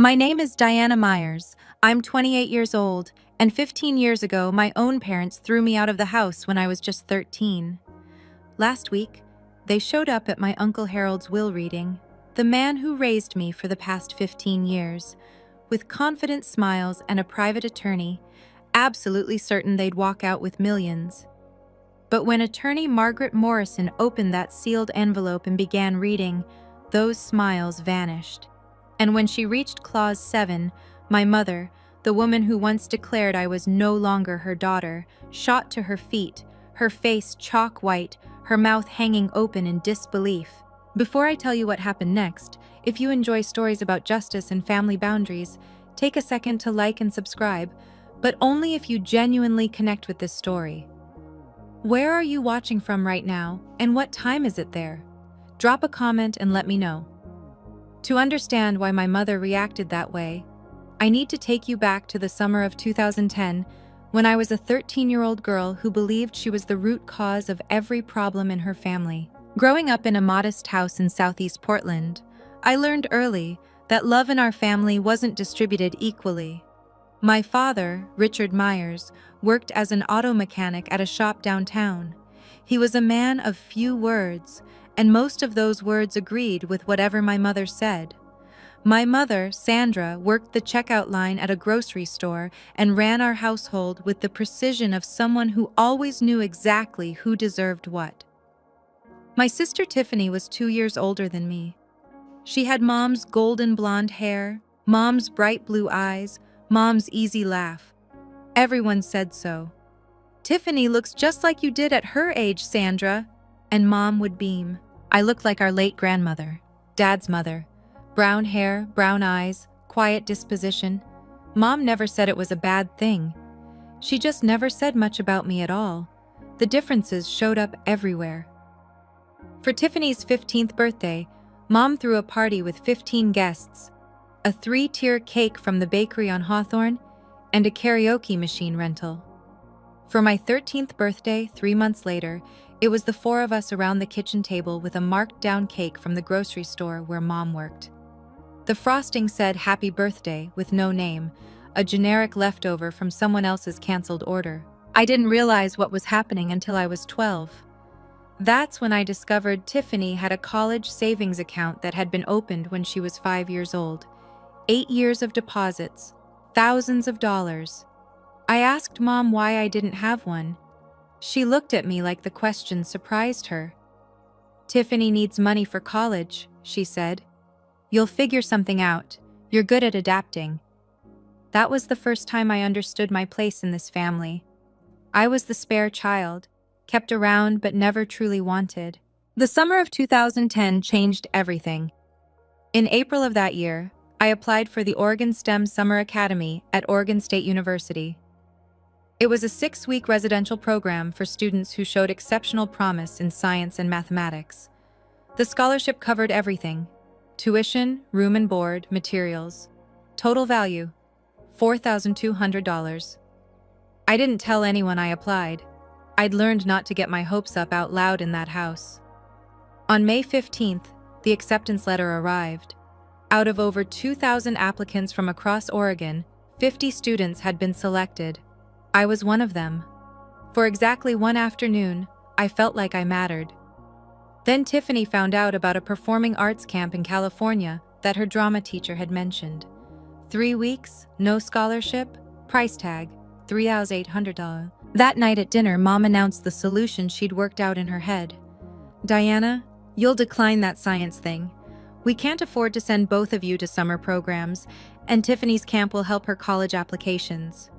My name is Diana Myers. I'm 28 years old, and 15 years ago, my own parents threw me out of the house when I was just 13. Last week, they showed up at my Uncle Harold's will reading, the man who raised me for the past 15 years, with confident smiles and a private attorney, absolutely certain they'd walk out with millions. But when attorney Margaret Morrison opened that sealed envelope and began reading, those smiles vanished. And when she reached Clause 7, my mother, the woman who once declared I was no longer her daughter, shot to her feet, her face chalk white, her mouth hanging open in disbelief. Before I tell you what happened next, if you enjoy stories about justice and family boundaries, take a second to like and subscribe, but only if you genuinely connect with this story. Where are you watching from right now, and what time is it there? Drop a comment and let me know. To understand why my mother reacted that way, I need to take you back to the summer of 2010, when I was a 13-year-old girl who believed she was the root cause of every problem in her family. Growing up in a modest house in Southeast Portland, I learned early that love in our family wasn't distributed equally. My father, Richard Myers, worked as an auto mechanic at a shop downtown. He was a man of few words, and most of those words agreed with whatever my mother said. My mother, Sandra, worked the checkout line at a grocery store and ran our household with the precision of someone who always knew exactly who deserved what. My sister Tiffany was 2 years older than me. She had Mom's golden blonde hair, Mom's bright blue eyes, Mom's easy laugh. Everyone said so. "Tiffany looks just like you did at her age, Sandra," and Mom would beam. I looked like our late grandmother, Dad's mother. Brown hair, brown eyes, quiet disposition. Mom never said it was a bad thing. She just never said much about me at all. The differences showed up everywhere. For Tiffany's 15th birthday, Mom threw a party with 15 guests, a 3-tier cake from the bakery on Hawthorne, and a karaoke machine rental. For my 13th birthday, 3 months later, it was the 4 of us around the kitchen table with a marked-down cake from the grocery store where Mom worked. The frosting said "Happy Birthday" with no name, a generic leftover from someone else's canceled order. I didn't realize what was happening until I was 12. That's when I discovered Tiffany had a college savings account that had been opened when she was 5 years old. 8 years of deposits, thousands of dollars. I asked Mom why I didn't have one. She looked at me like the question surprised her. "Tiffany needs money for college," she said. "You'll figure something out. You're good at adapting." That was the first time I understood my place in this family. I was the spare child, kept around but never truly wanted. The summer of 2010 changed everything. In April of that year, I applied for the Oregon STEM Summer Academy at Oregon State University. It was a 6-week residential program for students who showed exceptional promise in science and mathematics. The scholarship covered everything: tuition, room and board, materials. Total value, $4,200. I didn't tell anyone I applied. I'd learned not to get my hopes up out loud in that house. On May 15th, the acceptance letter arrived. Out of over 2,000 applicants from across Oregon, 50 students had been selected. I was one of them. For exactly one afternoon, I felt like I mattered. Then Tiffany found out about a performing arts camp in California that her drama teacher had mentioned. 3 weeks, no scholarship, price tag, $3,800. That night at dinner, Mom announced the solution she'd worked out in her head. "Diana, you'll decline that science thing. We can't afford to send both of you to summer programs, and Tiffany's camp will help her college applications."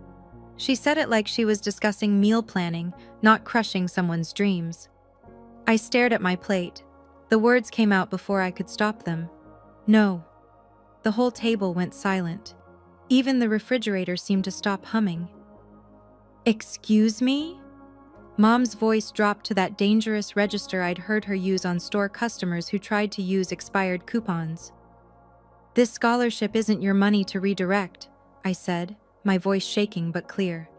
She said it like she was discussing meal planning, not crushing someone's dreams. I stared at my plate. The words came out before I could stop them. "No." The whole table went silent. Even the refrigerator seemed to stop humming. "Excuse me?" Mom's voice dropped to that dangerous register I'd heard her use on store customers who tried to use expired coupons. "This scholarship isn't your money to redirect," I said, my voice shaking but clear.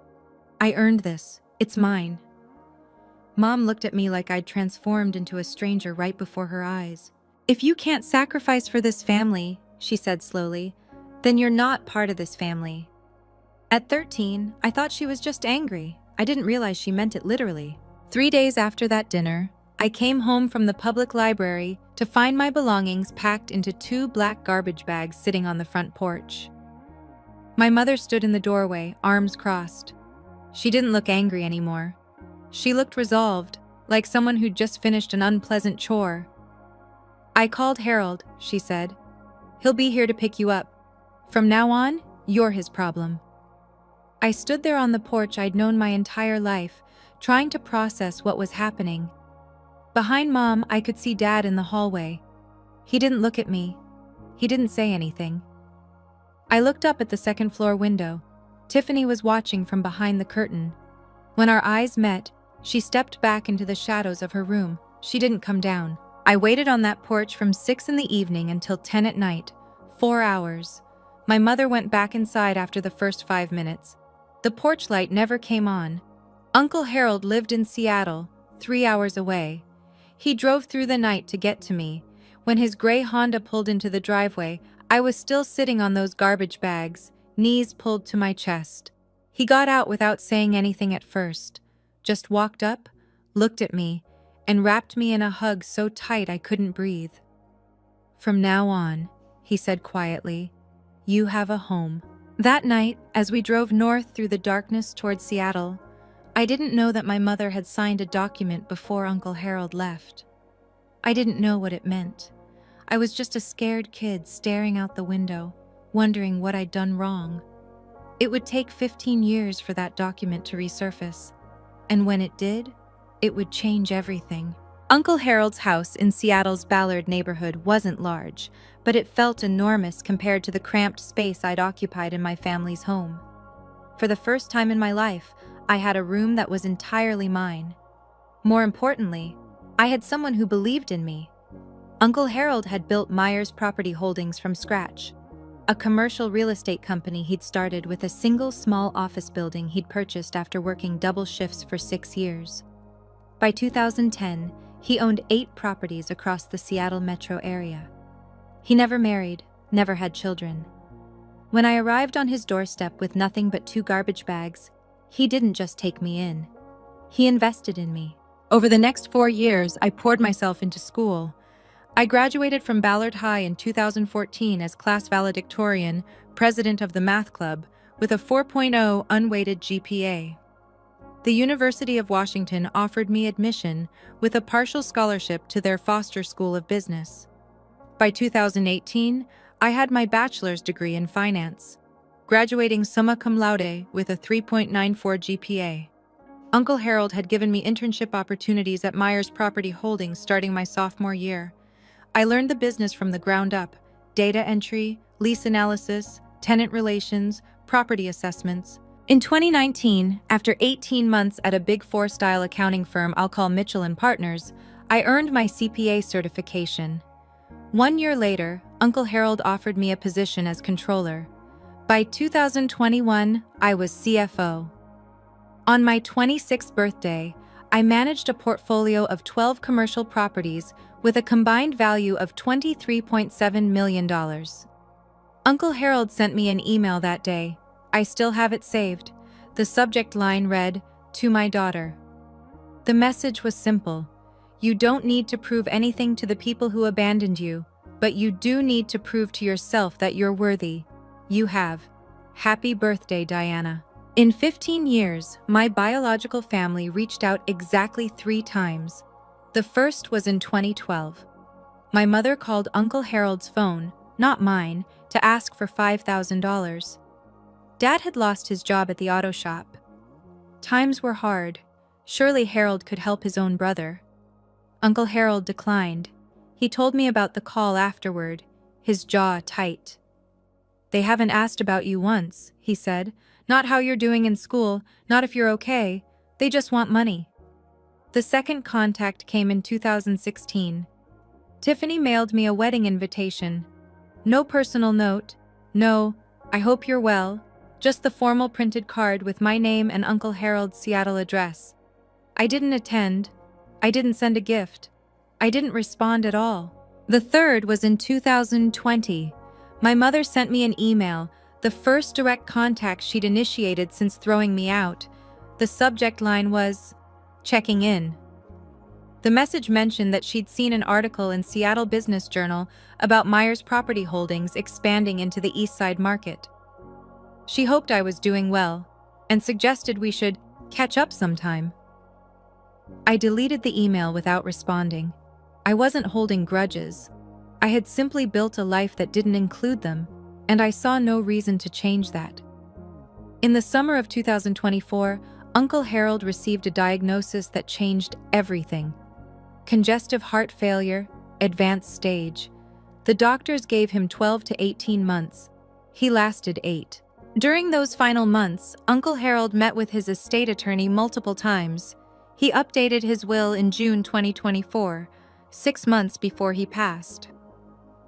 "I earned this. It's mine." Mom looked at me like I'd transformed into a stranger right before her eyes. "If you can't sacrifice for this family," she said slowly, Then you're not part of this family. At 13, I thought she was just angry. I didn't realize she meant it literally. 3 days after that dinner, I came home from the public library to find my belongings packed into 2 black garbage bags sitting on the front porch. My mother stood in the doorway, arms crossed. She didn't look angry anymore. She looked resolved, like someone who'd just finished an unpleasant chore. "I called Harold," she said. "He'll be here to pick you up. From now on, you're his problem." I stood there on the porch I'd known my entire life, trying to process what was happening. Behind Mom, I could see Dad in the hallway. He didn't look at me. He didn't say anything. I looked up at the second-floor window. Tiffany was watching from behind the curtain. When our eyes met, she stepped back into the shadows of her room. She didn't come down. I waited on that porch from 6 in the evening until 10 at night. 4 hours. My mother went back inside after the first 5 minutes. The porch light never came on. Uncle Harold lived in Seattle, 3 hours away. He drove through the night to get to me. When his gray Honda pulled into the driveway, I was still sitting on those garbage bags, knees pulled to my chest. He got out without saying anything at first, just walked up, looked at me, and wrapped me in a hug so tight I couldn't breathe. "From now on," he said quietly, "you have a home." That night, as we drove north through the darkness toward Seattle, I didn't know that my mother had signed a document before Uncle Harold left. I didn't know what it meant. I was just a scared kid staring out the window, wondering what I'd done wrong. It would take 15 years for that document to resurface, and when it did, it would change everything. Uncle Harold's house in Seattle's Ballard neighborhood wasn't large, but it felt enormous compared to the cramped space I'd occupied in my family's home. For the first time in my life, I had a room that was entirely mine. More importantly, I had someone who believed in me. Uncle Harold had built Myers Property Holdings from scratch, a commercial real estate company he'd started with a single small office building he'd purchased after working double shifts for 6 years. By 2010, he owned 8 properties across the Seattle metro area. He never married, never had children. When I arrived on his doorstep with nothing but 2 garbage bags, he didn't just take me in. He invested in me. Over the next 4 years, I poured myself into school. I graduated from Ballard High in 2014 as class valedictorian, president of the math club, with a 4.0 unweighted GPA. The University of Washington offered me admission with a partial scholarship to their Foster School of Business. By 2018, I had my bachelor's degree in finance, graduating summa cum laude with a 3.94 GPA. Uncle Harold had given me internship opportunities at Myers Property Holdings starting my sophomore year. I learned the business from the ground up: data entry, lease analysis, tenant relations, property assessments. In 2019, after 18 months at a Big Four-style accounting firm I'll call Mitchell & Partners, I earned my CPA certification. 1 year later, Uncle Harold offered me a position as controller. By 2021, I was CFO. On my 26th birthday, I managed a portfolio of 12 commercial properties with a combined value of $23.7 million. Uncle Harold sent me an email that day. I still have it saved. The subject line read, "To my daughter." The message was simple. You don't need to prove anything to the people who abandoned you, but you do need to prove to yourself that you're worthy. You have. Happy birthday, Diana. In 15 years, my biological family reached out exactly 3 times. The first was in 2012. My mother called Uncle Harold's phone, not mine, to ask for $5,000. Dad had lost his job at the auto shop. Times were hard. Surely Harold could help his own brother. Uncle Harold declined. He told me about the call afterward, his jaw tight. "They haven't asked about you once," he said. "Not how you're doing in school, not if you're okay. They just want money." The second contact came in 2016. Tiffany mailed me a wedding invitation. No personal note. No, "I hope you're well." Just the formal printed card with my name and Uncle Harold's Seattle address. I didn't attend. I didn't send a gift. I didn't respond at all. The third was in 2020. My mother sent me an email, the first direct contact she'd initiated since throwing me out. The subject line was, "Checking in." The message mentioned that she'd seen an article in Seattle Business Journal about Myers' property holdings expanding into the East Side market. She hoped I was doing well and suggested we should catch up sometime. I deleted the email without responding. I wasn't holding grudges. I had simply built a life that didn't include them, and I saw no reason to change that. In the summer of 2024, Uncle Harold received a diagnosis that changed everything. Congestive heart failure, advanced stage. The doctors gave him 12 to 18 months. He lasted 8. During those final months, Uncle Harold met with his estate attorney multiple times. He updated his will in June 2024, 6 months before he passed.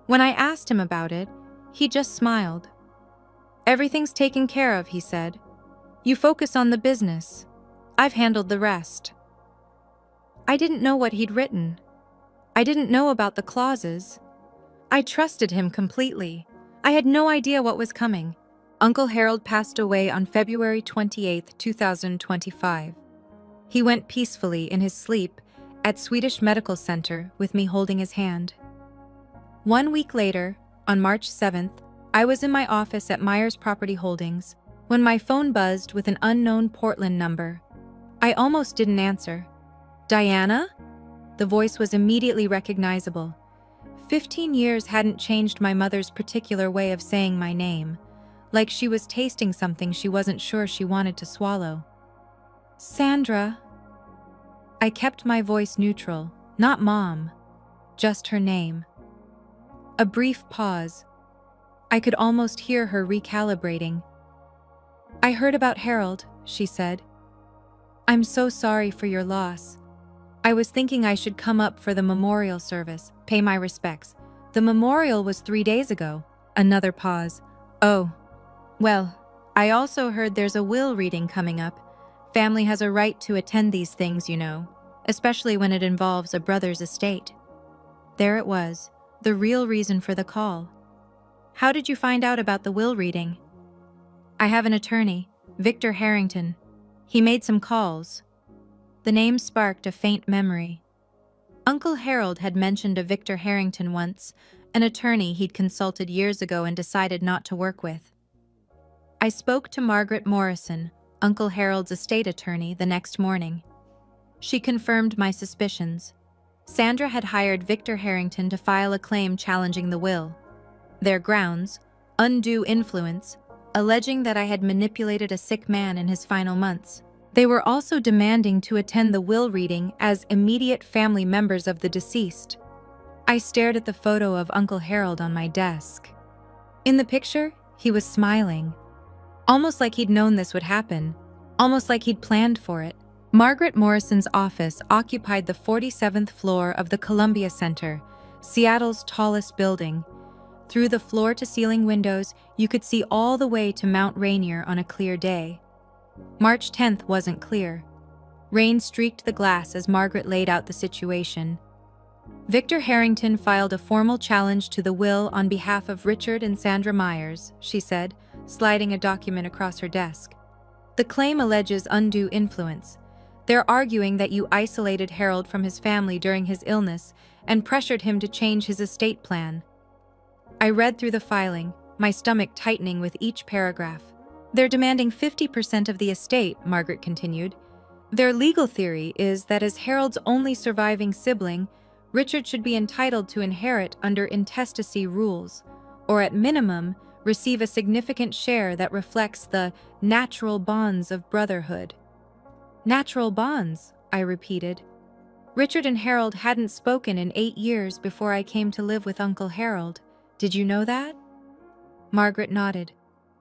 When I asked him about it, he just smiled. "Everything's taken care of," he said. "You focus on the business. I've handled the rest." I didn't know what he'd written. I didn't know about the clauses. I trusted him completely. I had no idea what was coming. Uncle Harold passed away on February 28, 2025. He went peacefully in his sleep at Swedish Medical Center with me holding his hand. 1 week later, on March 7th, I was in my office at Myers Property Holdings when my phone buzzed with an unknown Portland number. I almost didn't answer. "Diana?" The voice was immediately recognizable. 15 years hadn't changed my mother's particular way of saying my name, like she was tasting something she wasn't sure she wanted to swallow. "Sandra." I kept my voice neutral, not Mom, just her name. A brief pause. I could almost hear her recalibrating. "I heard about Harold," she said. "I'm so sorry for your loss. I was thinking I should come up for the memorial service, pay my respects. The memorial was 3 days ago." Another pause. "Oh, well, I also heard there's a will reading coming up. Family has a right to attend these things, you know, especially when it involves a brother's estate." There it was, the real reason for the call. "How did you find out about the will reading?" "I have an attorney, Victor Harrington. He made some calls." The name sparked a faint memory. Uncle Harold had mentioned a Victor Harrington once, an attorney he'd consulted years ago and decided not to work with. I spoke to Margaret Morrison, Uncle Harold's estate attorney, the next morning. She confirmed my suspicions. Sandra had hired Victor Harrington to file a claim challenging the will. Their grounds, undue influence, alleging that I had manipulated a sick man in his final months. They were also demanding to attend the will reading as immediate family members of the deceased. I stared at the photo of Uncle Harold on my desk. In the picture, he was smiling. Almost like he'd known this would happen. Almost like he'd planned for it. Margaret Morrison's office occupied the 47th floor of the Columbia Center, Seattle's tallest building. Through the floor-to-ceiling windows, you could see all the way to Mount Rainier on a clear day. March 10th wasn't clear. Rain streaked the glass as Margaret laid out the situation. Victor Harrington filed a formal challenge to the will on behalf of Richard and Sandra Myers, she said, sliding a document across her desk. The claim alleges undue influence. They're arguing that you isolated Harold from his family during his illness and pressured him to change his estate plan. I read through the filing, my stomach tightening with each paragraph. "They're demanding 50% of the estate," Margaret continued. "Their legal theory is that as Harold's only surviving sibling, Richard should be entitled to inherit under intestacy rules, or at minimum, receive a significant share that reflects the natural bonds of brotherhood." "Natural bonds," I repeated. "Richard and Harold hadn't spoken in 8 years before I came to live with Uncle Harold. Did you know that?" Margaret nodded.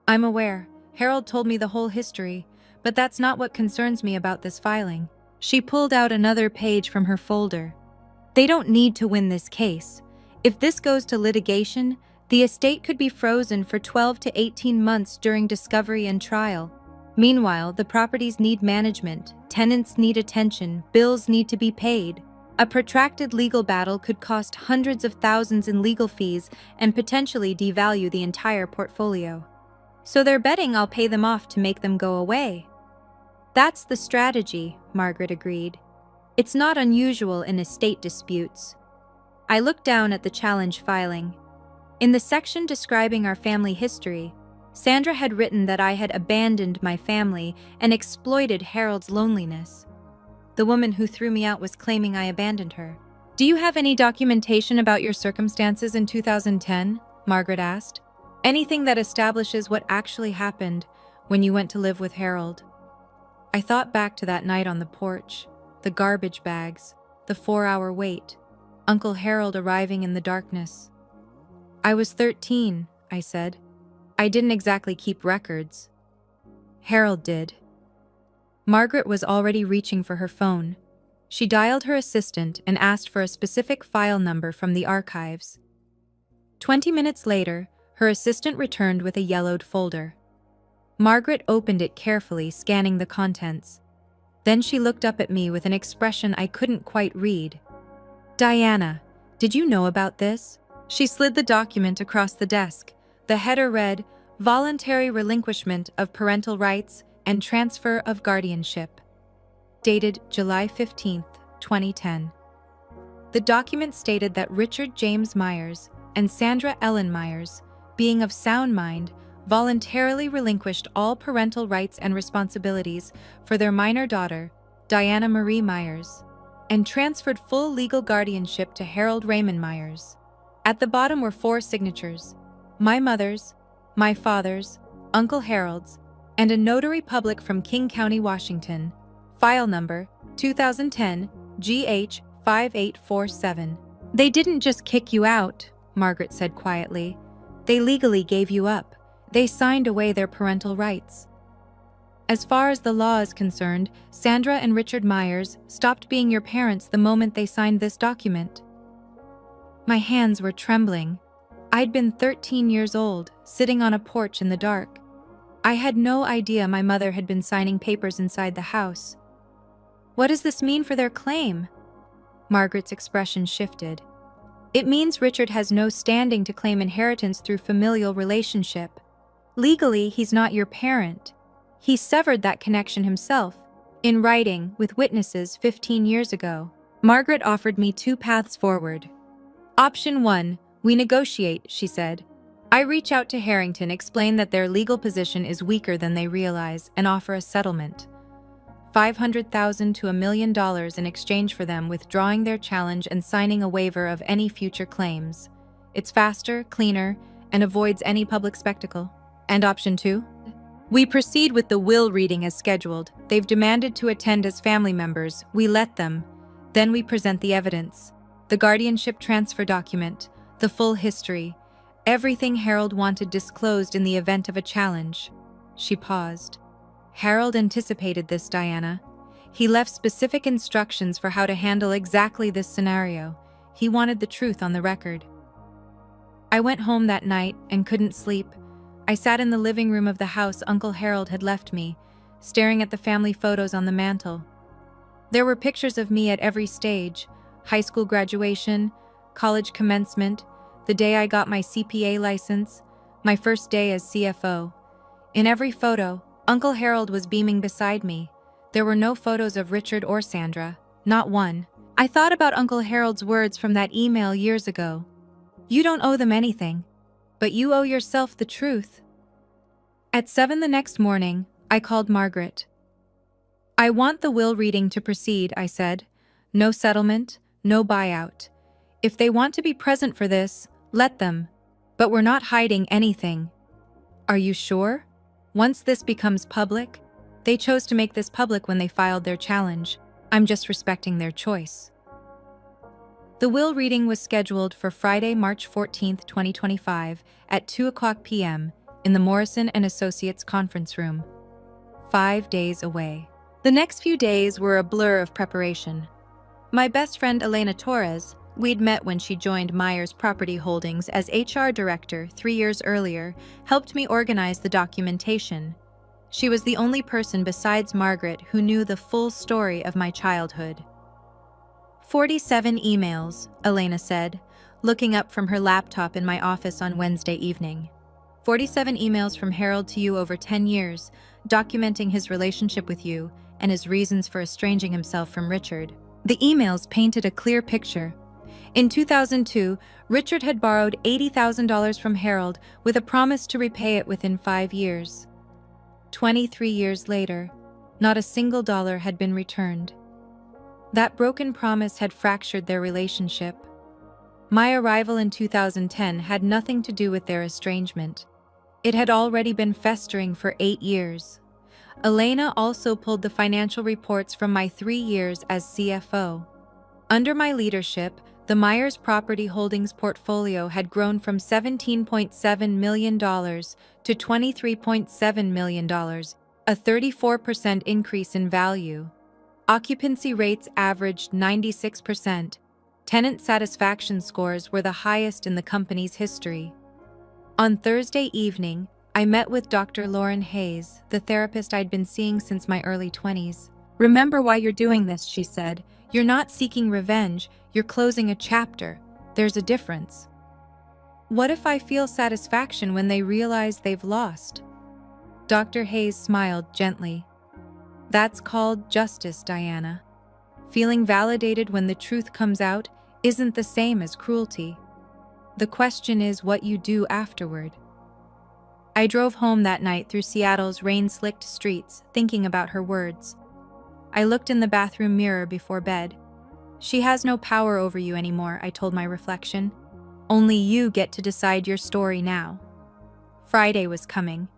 "I'm aware. Harold told me the whole history, but that's not what concerns me about this filing." She pulled out another page from her folder. "They don't need to win this case. If this goes to litigation, the estate could be frozen for 12 to 18 months during discovery and trial. Meanwhile, the properties need management, tenants need attention, bills need to be paid. A protracted legal battle could cost hundreds of thousands in legal fees and potentially devalue the entire portfolio. So they're betting I'll pay them off to make them go away. That's the strategy, Margaret agreed. It's not unusual in estate disputes. I looked down at the challenge filing. In the section describing our family history, Sandra had written that I had abandoned my family and exploited Harold's loneliness. The woman who threw me out was claiming I abandoned her. "Do you have any documentation about your circumstances in 2010?" Margaret asked. "Anything that establishes what actually happened when you went to live with Harold?" I thought back to that night on the porch, the garbage bags, the 4-hour wait, Uncle Harold arriving in the darkness. "I was 13, I said. "I didn't exactly keep records." "Harold did." Margaret was already reaching for her phone. She dialed her assistant and asked for a specific file number from the archives. 20 minutes later, her assistant returned with a yellowed folder. Margaret opened it carefully, scanning the contents. Then she looked up at me with an expression I couldn't quite read. "Diana, did you know about this?" She slid the document across the desk. The header read, "Voluntary relinquishment of parental rights and transfer of guardianship." Dated July 15, 2010. The document stated that Richard James Myers and Sandra Ellen Myers, being of sound mind, voluntarily relinquished all parental rights and responsibilities for their minor daughter, Diana Marie Myers, and transferred full legal guardianship to Harold Raymond Myers. At the bottom were 4 signatures: my mother's, my father's, Uncle Harold's, and a notary public from King County, Washington. File number 2010 GH 5847. "They didn't just kick you out," Margaret said quietly. "They legally gave you up. They signed away their parental rights." "As far as the law is concerned, Sandra and Richard Myers stopped being your parents the moment they signed this document." My hands were trembling. I'd been 13 years old, sitting on a porch in the dark. I had no idea my mother had been signing papers inside the house. "What does this mean for their claim?" Margaret's expression shifted. "It means Richard has no standing to claim inheritance through familial relationship. Legally, he's not your parent. He severed that connection himself, in writing, with witnesses 15 years ago." Margaret offered me 2 paths forward. "Option 1, we negotiate," she said. "I reach out to Harrington, explain that their legal position is weaker than they realize, and offer a settlement. $500,000 to $1 million in exchange for them withdrawing their challenge and signing a waiver of any future claims. It's faster, cleaner, and avoids any public spectacle." "And option 2? "We proceed with the will reading as scheduled. They've demanded to attend as family members. We let them. Then we present the evidence. The guardianship transfer document, the full history, everything Harold wanted disclosed in the event of a challenge." She paused. "Harold anticipated this, Diana. He left specific instructions for how to handle exactly this scenario. He wanted the truth on the record." I went home that night and couldn't sleep. I sat in the living room of the house Uncle Harold had left me, staring at the family photos on the mantel. There were pictures of me at every stage: high school graduation, college commencement, the day I got my CPA license, my first day as CFO. In every photo, Uncle Harold was beaming beside me. There were no photos of Richard or Sandra, not one. I thought about Uncle Harold's words from that email years ago. "You don't owe them anything, but you owe yourself the truth." At 7 the next morning, I called Margaret. "I want the will reading to proceed," I said. "No settlement, no buyout. If they want to be present for this, let them. But we're not hiding anything." "Are you sure?" "Once this becomes public, they chose to make this public when they filed their challenge. I'm just respecting their choice." The will reading was scheduled for Friday, March 14, 2025, at 2:00 p.m. in the Morrison & Associates conference room. 5 days away. The next few days were a blur of preparation. My best friend Elena Torres, we'd met when she joined Myers Property Holdings as HR director 3 years earlier, helped me organize the documentation. She was the only person besides Margaret who knew the full story of my childhood. 47 emails, Elena said, looking up from her laptop in my office on Wednesday evening. 47 emails from Harold to you over 10 years, documenting his relationship with you and his reasons for estranging himself from Richard. The emails painted a clear picture. In 2002, Richard had borrowed $80,000 from Harold with a promise to repay it within 5 years. 23 years later, not a single dollar had been returned. That broken promise had fractured their relationship. My arrival in 2010 had nothing to do with their estrangement. It had already been festering for 8 years. Elena also pulled the financial reports from my 3 years as CFO. Under my leadership, the Myers Property Holdings portfolio had grown from $17.7 million to $23.7 million, a 34% increase in value. Occupancy rates averaged 96%. Tenant satisfaction scores were the highest in the company's history. On Thursday evening, I met with Dr. Lauren Hayes, the therapist I'd been seeing since my early 20s. "Remember why you're doing this," she said. "You're not seeking revenge, you're closing a chapter. There's a difference." "What if I feel satisfaction when they realize they've lost?" Dr. Hayes smiled gently. "That's called justice, Diana. Feeling validated when the truth comes out isn't the same as cruelty. The question is what you do afterward." I drove home that night through Seattle's rain-slicked streets, thinking about her words. I looked in the bathroom mirror before bed. "She has no power over you anymore," I told my reflection. "Only you get to decide your story now." Friday was coming,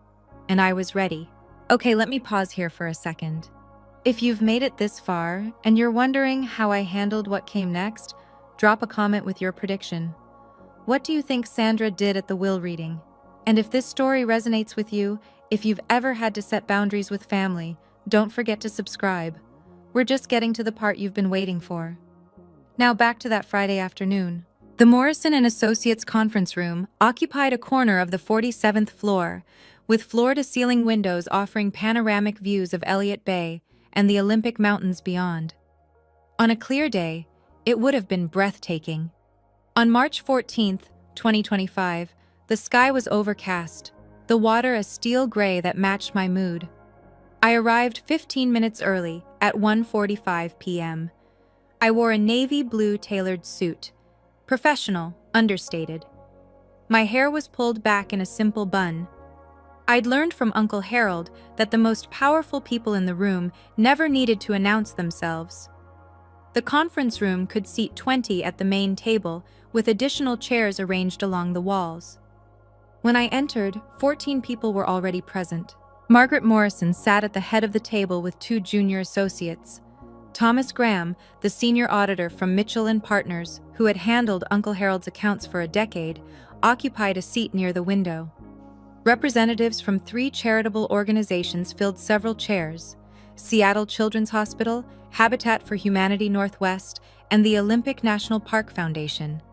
and I was ready. Okay, let me pause here for a second. If you've made it this far, and you're wondering how I handled what came next, drop a comment with your prediction. What do you think Sandra did at the will reading? And if this story resonates with you, if you've ever had to set boundaries with family, don't forget to subscribe. We're just getting to the part you've been waiting for. Now back to that Friday afternoon. The Morrison & Associates conference room occupied a corner of the 47th floor, with floor-to-ceiling windows offering panoramic views of Elliott Bay and the Olympic Mountains beyond. On a clear day, it would have been breathtaking. On March 14th, 2025, the sky was overcast, the water a steel gray that matched my mood. I arrived 15 minutes early at 1:45 p.m. I wore a navy blue tailored suit. Professional, understated. My hair was pulled back in a simple bun. I'd learned from Uncle Harold that the most powerful people in the room never needed to announce themselves. The conference room could seat 20 at the main table, with additional chairs arranged along the walls. When I entered, 14 people were already present. Margaret Morrison sat at the head of the table with 2 junior associates. Thomas Graham, the senior auditor from Mitchell & Partners, who had handled Uncle Harold's accounts for a decade, occupied a seat near the window. Representatives from 3 charitable organizations filled several chairs: Seattle Children's Hospital, Habitat for Humanity Northwest, and the Olympic National Park Foundation.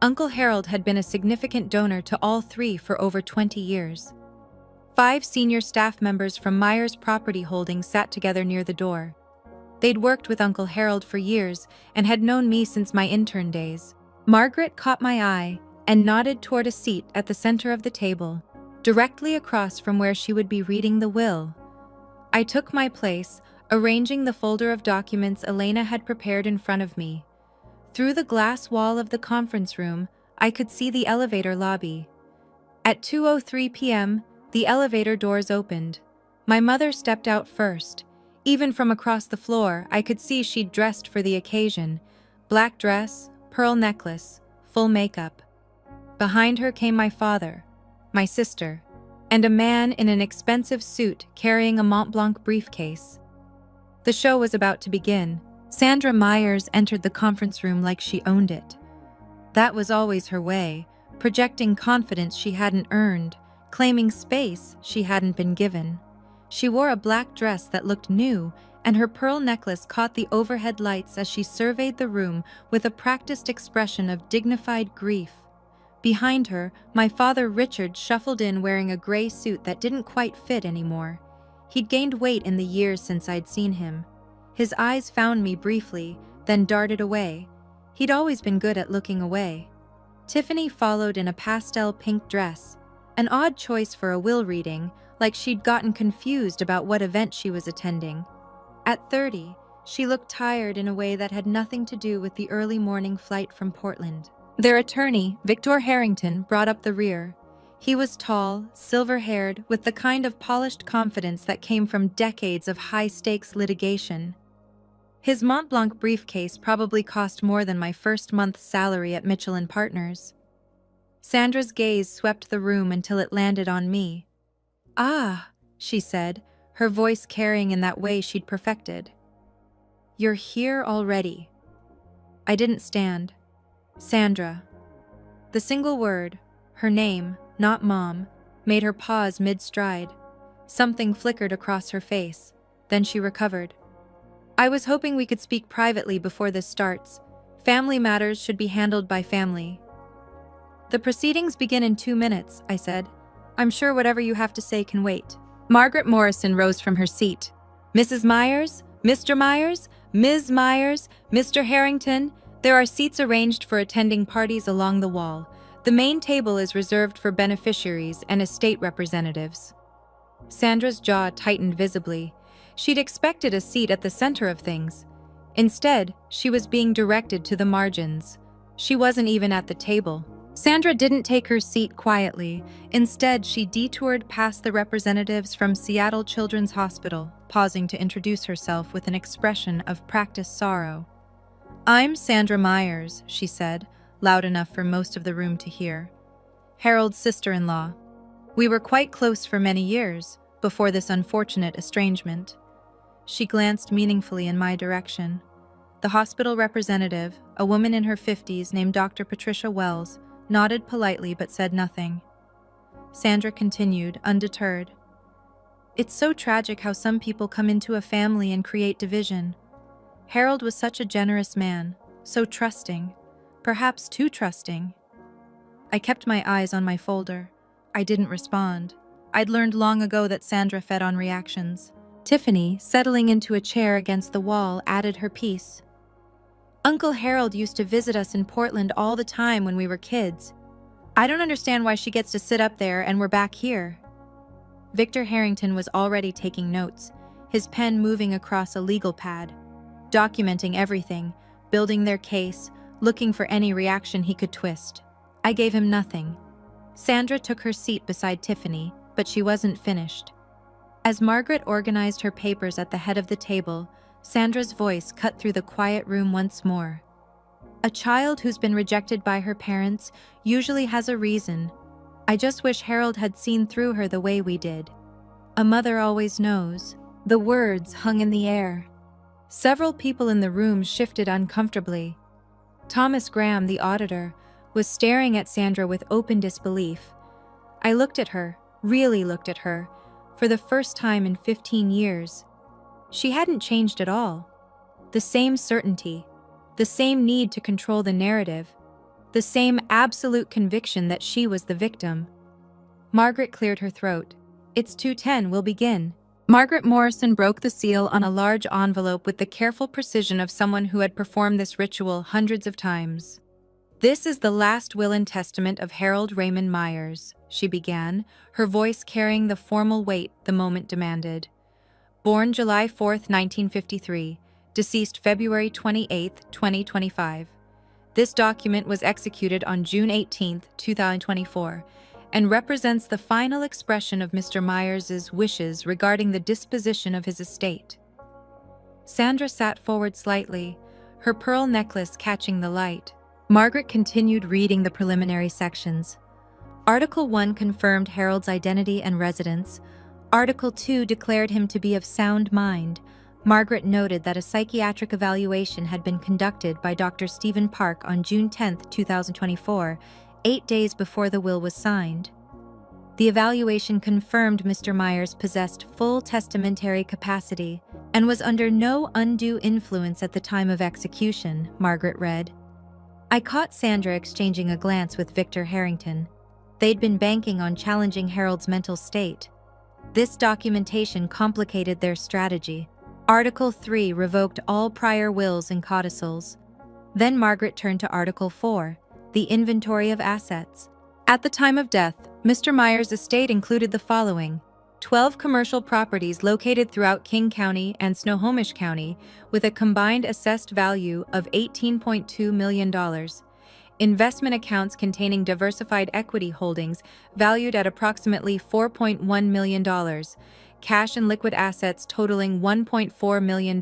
Uncle Harold had been a significant donor to all 3 for over 20 years. 5 senior staff members from Myers Property Holdings sat together near the door. They'd worked with Uncle Harold for years and had known me since my intern days. Margaret caught my eye and nodded toward a seat at the center of the table, directly across from where she would be reading the will. I took my place, arranging the folder of documents Elena had prepared in front of me. Through the glass wall of the conference room, I could see the elevator lobby. At 2:03 p.m., the elevator doors opened. My mother stepped out first. Even from across the floor, I could see she'd dressed for the occasion. Black dress, pearl necklace, full makeup. Behind her came my father, my sister, and a man in an expensive suit carrying a Mont Blanc briefcase. The show was about to begin. Sandra Myers entered the conference room like she owned it. That was always her way, projecting confidence she hadn't earned, claiming space she hadn't been given. She wore a black dress that looked new, and her pearl necklace caught the overhead lights as she surveyed the room with a practiced expression of dignified grief. Behind her, my father Richard shuffled in wearing a gray suit that didn't quite fit anymore. He'd gained weight in the years since I'd seen him. His eyes found me briefly, then darted away. He'd always been good at looking away. Tiffany followed in a pastel pink dress, an odd choice for a will reading, like she'd gotten confused about what event she was attending. At 30, she looked tired in a way that had nothing to do with the early morning flight from Portland. Their attorney, Victor Harrington, brought up the rear. He was tall, silver-haired, with the kind of polished confidence that came from decades of high-stakes litigation. His Mont Blanc briefcase probably cost more than my first month's salary at Mitchell & Partners. Sandra's gaze swept the room until it landed on me. "Ah," she said, her voice carrying in that way she'd perfected. "You're here already." I didn't stand. Sandra. The single word, her name, not Mom, made her pause mid-stride. Something flickered across her face. Then she recovered. "I was hoping we could speak privately before this starts. Family matters should be handled by family." "The proceedings begin in 2 minutes," I said. "I'm sure whatever you have to say can wait." Margaret Morrison rose from her seat. "Mrs. Myers, Mr. Myers, Ms. Myers, Mr. Harrington, there are seats arranged for attending parties along the wall. The main table is reserved for beneficiaries and estate representatives." Sandra's jaw tightened visibly. She'd expected a seat at the center of things. Instead, she was being directed to the margins. She wasn't even at the table. Sandra didn't take her seat quietly. Instead, she detoured past the representatives from Seattle Children's Hospital, pausing to introduce herself with an expression of practiced sorrow. "I'm Sandra Myers," she said, loud enough for most of the room to hear. "Harold's sister-in-law. We were quite close for many years, before this unfortunate estrangement." She glanced meaningfully in my direction. The hospital representative, a woman in her 50s named Dr. Patricia Wells, nodded politely but said nothing. Sandra continued, undeterred. "It's so tragic how some people come into a family and create division. Harold was such a generous man, so trusting, perhaps too trusting." I kept my eyes on my folder. I didn't respond. I'd learned long ago that Sandra fed on reactions. Tiffany, settling into a chair against the wall, added her piece. "Uncle Harold used to visit us in Portland all the time when we were kids. I don't understand why she gets to sit up there and we're back here." Victor Harrington was already taking notes, his pen moving across a legal pad, documenting everything, building their case, looking for any reaction he could twist. I gave him nothing. Sandra took her seat beside Tiffany, but she wasn't finished. As Margaret organized her papers at the head of the table, Sandra's voice cut through the quiet room once more. "A child who's been rejected by her parents usually has a reason. I just wish Harold had seen through her the way we did. A mother always knows." The words hung in the air. Several people in the room shifted uncomfortably. Thomas Graham, the auditor, was staring at Sandra with open disbelief. I looked at her, really looked at her, for the first time in 15 years. She hadn't changed at all. The same certainty, the same need to control the narrative, the same absolute conviction that she was the victim. Margaret cleared her throat. "It's 2:10, we'll begin." Margaret Morrison broke the seal on a large envelope with the careful precision of someone who had performed this ritual hundreds of times. "This is the last will and testament of Harold Raymond Myers," she began, her voice carrying the formal weight the moment demanded. "Born July 4, 1953, deceased February 28, 2025. This document was executed on June 18, 2024, and represents the final expression of Mr. Myers' wishes regarding the disposition of his estate." Sandra sat forward slightly, her pearl necklace catching the light. Margaret continued reading the preliminary sections. Article 1 confirmed Harold's identity and residence. Article 2 declared him to be of sound mind. Margaret noted that a psychiatric evaluation had been conducted by Dr. Stephen Park on June 10, 2024, 8 days before the will was signed. The evaluation confirmed Mr. Myers possessed full testamentary capacity and was under no undue influence at the time of execution, Margaret read. I caught Sandra exchanging a glance with Victor Harrington. They'd been banking on challenging Harold's mental state. This documentation complicated their strategy. Article 3 revoked all prior wills and codicils. Then Margaret turned to Article 4, the inventory of assets. At the time of death, Mr. Myers' estate included the following: 12 commercial properties located throughout King County and Snohomish County with a combined assessed value of $18.2 million. Investment accounts containing diversified equity holdings valued at approximately $4.1 million. Cash and liquid assets totaling $1.4 million.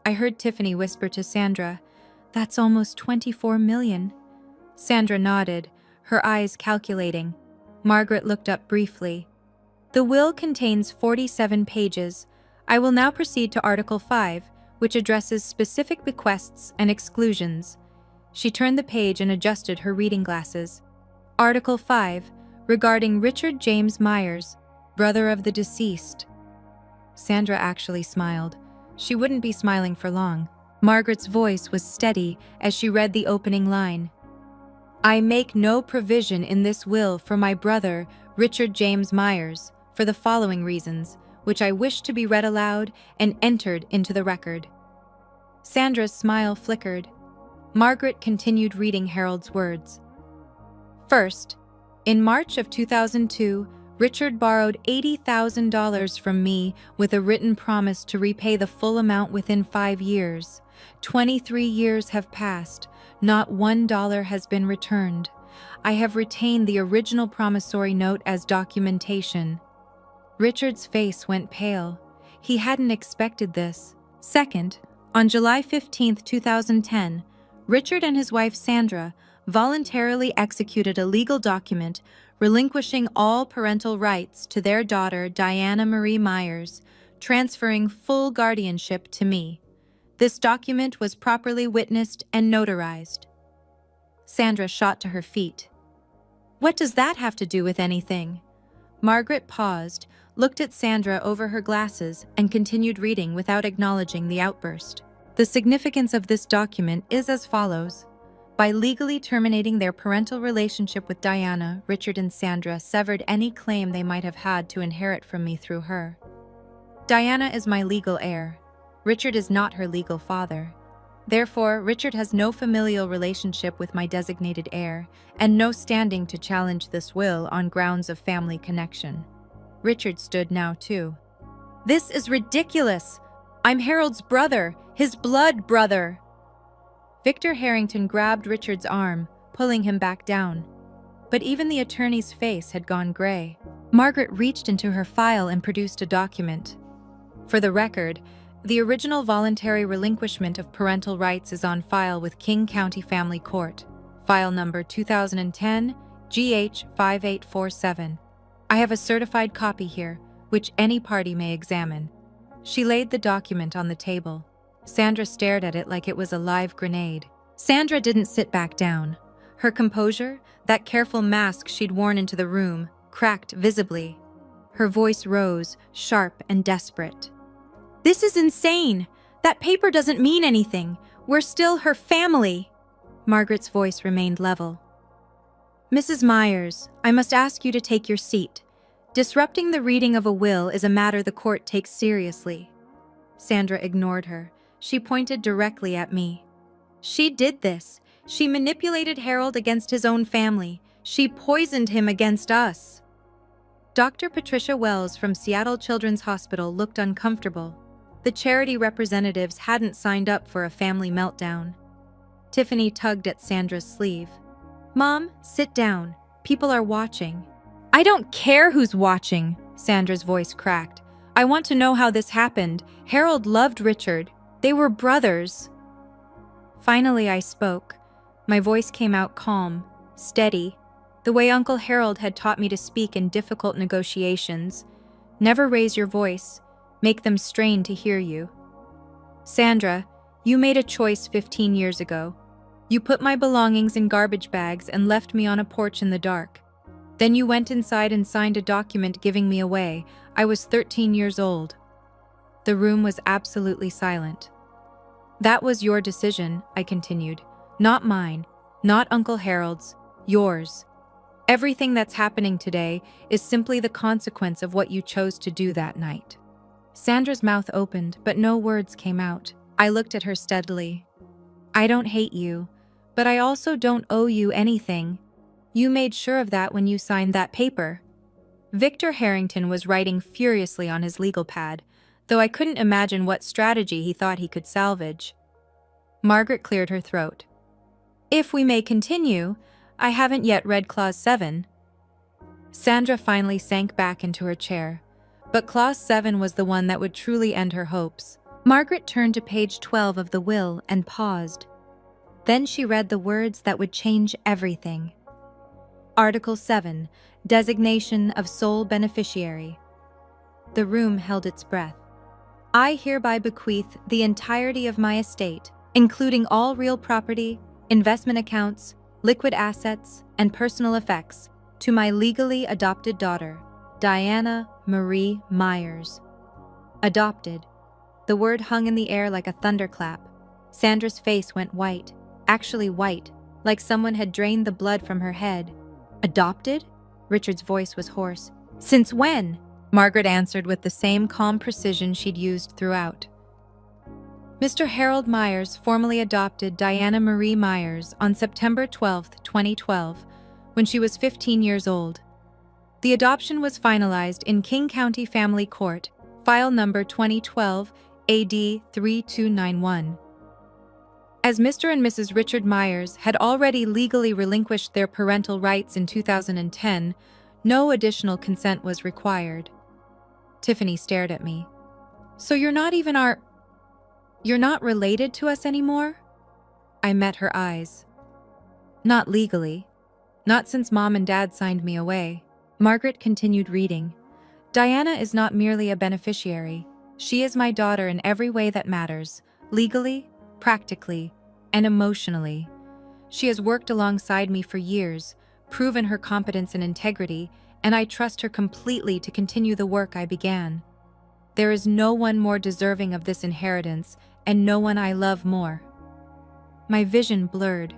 I heard Tiffany whisper to Sandra, "That's almost $24 million." Sandra nodded, her eyes calculating. Margaret looked up briefly. The will contains 47 pages. I will now proceed to Article 5, which addresses specific bequests and exclusions. She turned the page and adjusted her reading glasses. Article 5, regarding Richard James Myers, brother of the deceased. Sandra actually smiled. She wouldn't be smiling for long. Margaret's voice was steady as she read the opening line. I make no provision in this will for my brother, Richard James Myers, for the following reasons, which I wish to be read aloud and entered into the record. Sandra's smile flickered. Margaret continued reading Harold's words. First, in March of 2002, Richard borrowed $80,000 from me with a written promise to repay the full amount within 5 years. 23 years have passed. Not $1 has been returned. I have retained the original promissory note as documentation. Richard's face went pale. He hadn't expected this. Second, on July 15, 2010, Richard and his wife Sandra voluntarily executed a legal document relinquishing all parental rights to their daughter Diana Marie Myers, transferring full guardianship to me. This document was properly witnessed and notarized. Sandra shot to her feet. What does that have to do with anything? Margaret paused, looked at Sandra over her glasses, and continued reading without acknowledging the outburst. The significance of this document is as follows. By legally terminating their parental relationship with Diana, Richard and Sandra severed any claim they might have had to inherit from me through her. Diana is my legal heir. Richard is not her legal father. Therefore, Richard has no familial relationship with my designated heir and no standing to challenge this will on grounds of family connection. Richard stood now too. This is ridiculous! I'm Harold's brother, his blood brother! Victor Harrington grabbed Richard's arm, pulling him back down. But even the attorney's face had gone gray. Margaret reached into her file and produced a document. For the record, the original voluntary relinquishment of parental rights is on file with King County Family Court, file number 2010 GH 5847. I have a certified copy here, which any party may examine. She laid the document on the table. Sandra stared at it like it was a live grenade. Sandra didn't sit back down. Her composure, that careful mask she'd worn into the room, cracked visibly. Her voice rose, sharp and desperate. This is insane! That paper doesn't mean anything. We're still her family. Margaret's voice remained level. Mrs. Myers, I must ask you to take your seat. Disrupting the reading of a will is a matter the court takes seriously. Sandra ignored her. She pointed directly at me. She did this. She manipulated Harold against his own family. She poisoned him against us. Dr. Patricia Wells from Seattle Children's Hospital looked uncomfortable. The charity representatives hadn't signed up for a family meltdown. Tiffany tugged at Sandra's sleeve. Mom, sit down. People are watching. I don't care who's watching, Sandra's voice cracked. I want to know how this happened. Harold loved Richard. They were brothers. Finally, I spoke. My voice came out calm, steady, the way Uncle Harold had taught me to speak in difficult negotiations. Never raise your voice. Make them strain to hear you. Sandra, you made a choice 15 years ago. You put my belongings in garbage bags and left me on a porch in the dark. Then you went inside and signed a document giving me away. I was 13 years old. The room was absolutely silent. That was your decision, I continued. Not mine, not Uncle Harold's, yours. Everything that's happening today is simply the consequence of what you chose to do that night. Sandra's mouth opened, but no words came out. I looked at her steadily. I don't hate you, but I also don't owe you anything. You made sure of that when you signed that paper. Victor Harrington was writing furiously on his legal pad, though I couldn't imagine what strategy he thought he could salvage. Margaret cleared her throat. If we may continue, I haven't yet read Clause 7. Sandra finally sank back into her chair, but Clause 7 was the one that would truly end her hopes. Margaret turned to page 12 of the will and paused. Then she read the words that would change everything. Article 7, Designation of Sole Beneficiary. The room held its breath. I hereby bequeath the entirety of my estate, including all real property, investment accounts, liquid assets, and personal effects, to my legally adopted daughter, Diana Marie Myers. Adopted. The word hung in the air like a thunderclap. Sandra's face went white, actually white, like someone had drained the blood from her head. Adopted? Richard's voice was hoarse. Since when? Margaret answered with the same calm precision she'd used throughout. Mr. Harold Myers formally adopted Diana Marie Myers on September 12, 2012, when she was 15 years old. The adoption was finalized in King County Family Court, file number 2012 AD 3291. As Mr. and Mrs. Richard Myers had already legally relinquished their parental rights in 2010, no additional consent was required. Tiffany stared at me. So you're not related to us anymore? I met her eyes. Not legally. Not since Mom and Dad signed me away. Margaret continued reading. Diana is not merely a beneficiary. She is my daughter in every way that matters, legally, practically, and emotionally. She has worked alongside me for years, proven her competence and integrity, and I trust her completely to continue the work I began. There is no one more deserving of this inheritance, and no one I love more. My vision blurred.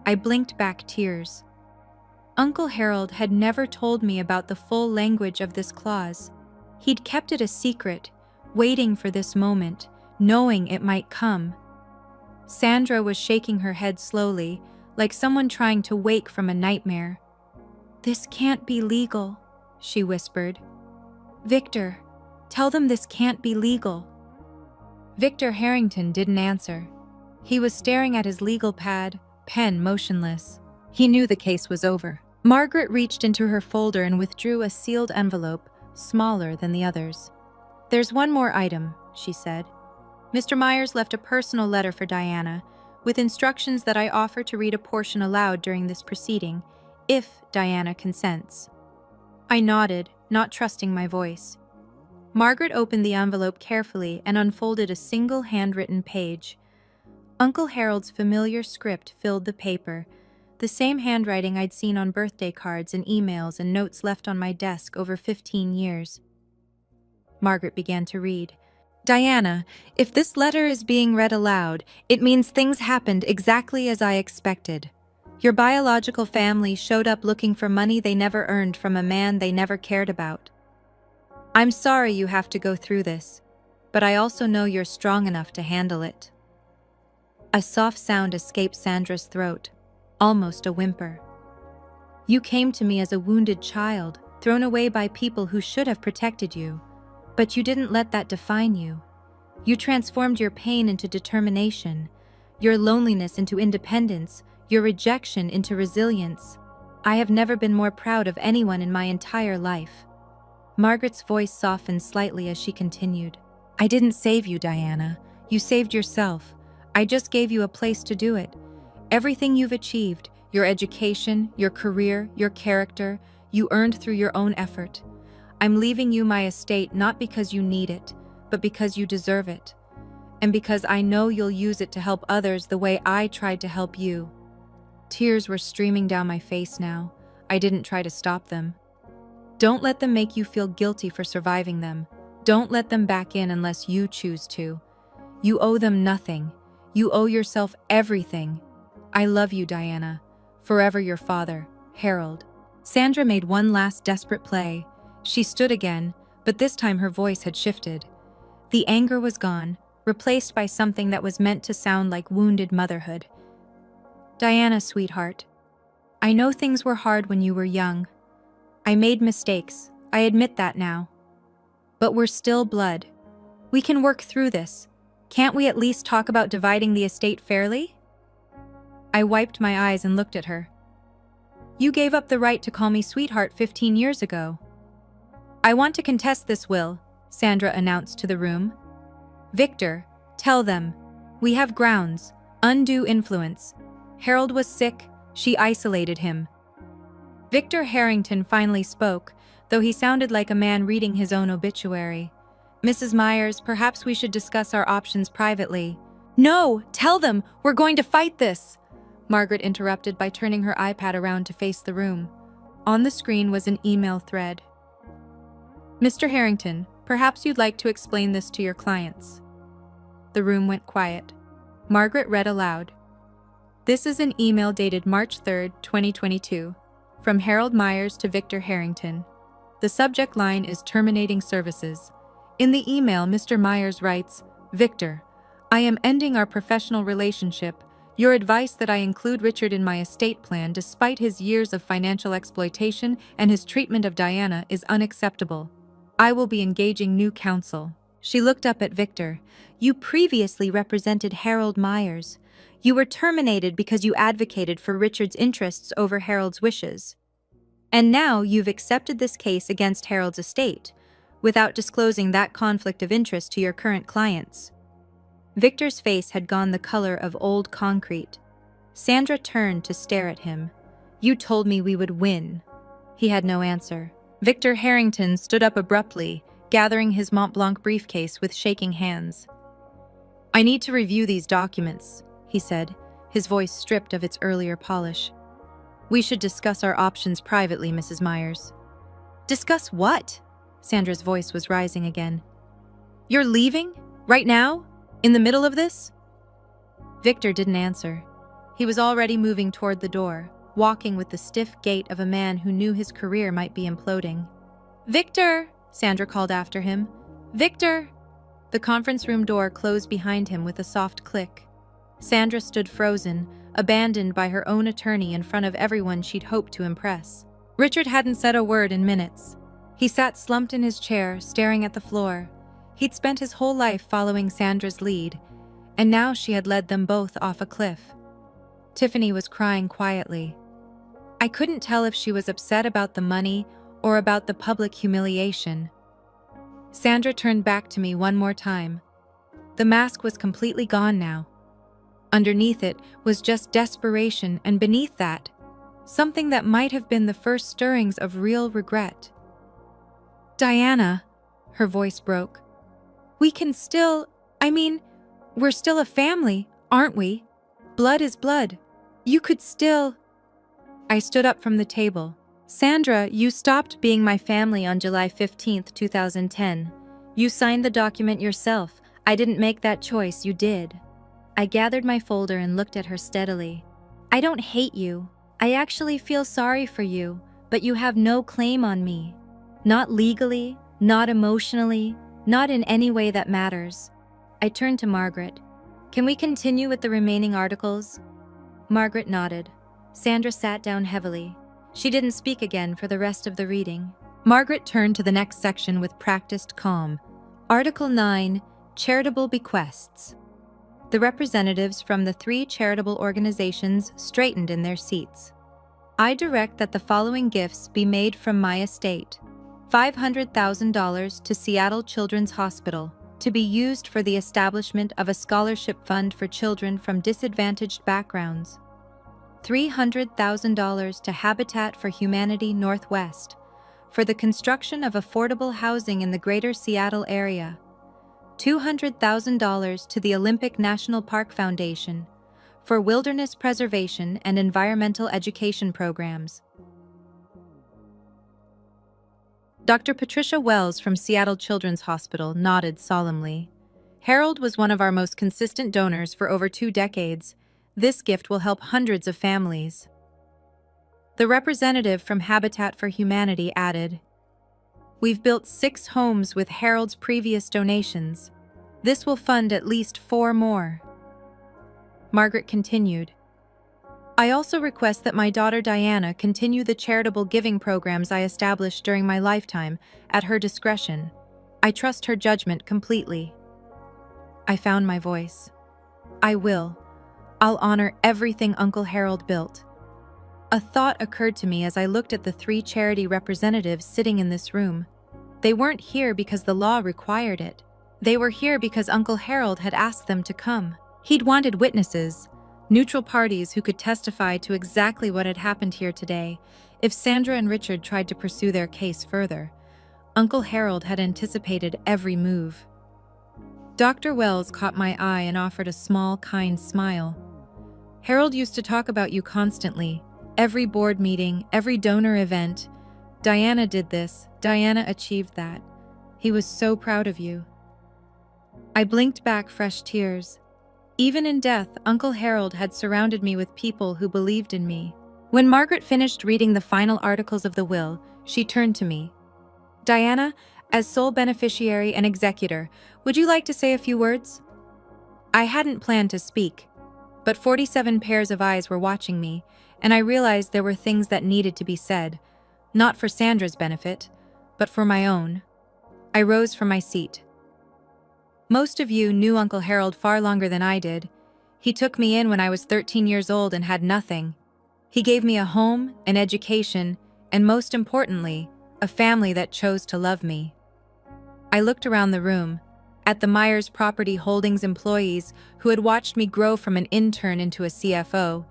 I blinked back tears. Uncle Harold had never told me about the full language of this clause. He'd kept it a secret, waiting for this moment, knowing it might come. Sandra was shaking her head slowly, like someone trying to wake from a nightmare. This can't be legal, she whispered. Victor, tell them this can't be legal. Victor Harrington didn't answer. He was staring at his legal pad, pen motionless. He knew the case was over. Margaret reached into her folder and withdrew a sealed envelope, smaller than the others. There's one more item, she said. Mr. Myers left a personal letter for Diana, with instructions that I offer to read a portion aloud during this proceeding, if Diana consents. I nodded, not trusting my voice. Margaret opened the envelope carefully and unfolded a single handwritten page. Uncle Harold's familiar script filled the paper, the same handwriting I'd seen on birthday cards and emails and notes left on my desk over 15 years. Margaret began to read. Diana, if this letter is being read aloud, it means things happened exactly as I expected. Your biological family showed up looking for money they never earned from a man they never cared about. I'm sorry you have to go through this, but I also know you're strong enough to handle it. A soft sound escaped Sandra's throat, almost a whimper. You came to me as a wounded child, thrown away by people who should have protected you, but you didn't let that define you. You transformed your pain into determination, your loneliness into independence, your rejection into resilience. I have never been more proud of anyone in my entire life. Margaret's voice softened slightly as she continued. I didn't save you, Diana. You saved yourself. I just gave you a place to do it. Everything you've achieved, your education, your career, your character, you earned through your own effort. I'm leaving you my estate not because you need it, but because you deserve it. And because I know you'll use it to help others the way I tried to help you. Tears were streaming down my face now. I didn't try to stop them. Don't let them make you feel guilty for surviving them. Don't let them back in unless you choose to. You owe them nothing. You owe yourself everything. I love you, Diana. Forever your father, Harold. Sandra made one last desperate play. She stood again, but this time her voice had shifted. The anger was gone, replaced by something that was meant to sound like wounded motherhood. Diana, sweetheart, I know things were hard when you were young. I made mistakes, I admit that now. But we're still blood. We can work through this. Can't we at least talk about dividing the estate fairly? I wiped my eyes and looked at her. You gave up the right to call me sweetheart 15 years ago. I want to contest this will, Sandra announced to the room. Victor, tell them. We have grounds, undue influence. Harold was sick, she isolated him. Victor Harrington finally spoke, though he sounded like a man reading his own obituary. Mrs. Myers, perhaps we should discuss our options privately. No, tell them, we're going to fight this, Margaret interrupted by turning her iPad around to face the room. On the screen was an email thread. Mr. Harrington, perhaps you'd like to explain this to your clients. The room went quiet. Margaret read aloud. This is an email dated March 3, 2022, from Harold Myers to Victor Harrington. The subject line is terminating services. In the email, Mr. Myers writes, Victor, I am ending our professional relationship. Your advice that I include Richard in my estate plan despite his years of financial exploitation and his treatment of Diana is unacceptable. I will be engaging new counsel. She looked up at Victor. You previously represented Harold Myers. You were terminated because you advocated for Richard's interests over Harold's wishes. And now you've accepted this case against Harold's estate, without disclosing that conflict of interest to your current clients. Victor's face had gone the color of old concrete. Sandra turned to stare at him. You told me we would win. He had no answer. Victor Harrington stood up abruptly, gathering his Mont Blanc briefcase with shaking hands. I need to review these documents, he said, his voice stripped of its earlier polish. We should discuss our options privately, Mrs. Myers. Discuss what? Sandra's voice was rising again. You're leaving? Right now? In the middle of this? Victor didn't answer. He was already moving toward the door, walking with the stiff gait of a man who knew his career might be imploding. Victor! Sandra called after him. Victor! The conference room door closed behind him with a soft click. Sandra stood frozen, abandoned by her own attorney in front of everyone she'd hoped to impress. Richard hadn't said a word in minutes. He sat slumped in his chair, staring at the floor. He'd spent his whole life following Sandra's lead, and now she had led them both off a cliff. Tiffany was crying quietly. I couldn't tell if she was upset about the money or about the public humiliation. Sandra turned back to me one more time. The mask was completely gone now. Underneath it was just desperation, and beneath that, something that might have been the first stirrings of real regret. Diana, her voice broke. We can still, we're still a family, aren't we? Blood is blood. You could still... I stood up from the table. Sandra, you stopped being my family on July 15th, 2010. You signed the document yourself. I didn't make that choice, you did. I gathered my folder and looked at her steadily. I don't hate you. I actually feel sorry for you, but you have no claim on me. Not legally, not emotionally, not in any way that matters. I turned to Margaret. Can we continue with the remaining articles? Margaret nodded. Sandra sat down heavily. She didn't speak again for the rest of the reading. Margaret turned to the next section with practiced calm. Article 9, Charitable Bequests. The representatives from the 3 charitable organizations straightened in their seats. I direct that the following gifts be made from my estate. $500,000 to Seattle Children's Hospital, to be used for the establishment of a scholarship fund for children from disadvantaged backgrounds. $300,000 to Habitat for Humanity Northwest, for the construction of affordable housing in the greater Seattle area. $200,000 to the Olympic National Park Foundation, for wilderness preservation and environmental education programs. Dr. Patricia Wells from Seattle Children's Hospital nodded solemnly. Harold was one of our most consistent donors for over 2 decades. This gift will help hundreds of families. The representative from Habitat for Humanity added, We've built 6 homes with Harold's previous donations. This will fund at least 4 more. Margaret continued. I also request that my daughter Diana continue the charitable giving programs I established during my lifetime at her discretion. I trust her judgment completely. I found my voice. I will. I'll honor everything Uncle Harold built. A thought occurred to me as I looked at the 3 charity representatives sitting in this room. They weren't here because the law required it. They were here because Uncle Harold had asked them to come. He'd wanted witnesses, neutral parties who could testify to exactly what had happened here today if Sandra and Richard tried to pursue their case further. Uncle Harold had anticipated every move. Dr. Wells caught my eye and offered a small, kind smile. Harold used to talk about you constantly. Every board meeting, every donor event. Diana did this. Diana achieved that. He was so proud of you. I blinked back fresh tears. Even in death, Uncle Harold had surrounded me with people who believed in me. When Margaret finished reading the final articles of the will, she turned to me. Diana, as sole beneficiary and executor, would you like to say a few words? I hadn't planned to speak, but 47 pairs of eyes were watching me, and I realized there were things that needed to be said, not for Sandra's benefit, but for my own. I rose from my seat. Most of you knew Uncle Harold far longer than I did. He took me in when I was 13 years old and had nothing. He gave me a home, an education, and most importantly, a family that chose to love me. I looked around the room, at the Myers Property Holdings employees who had watched me grow from an intern into a CFO,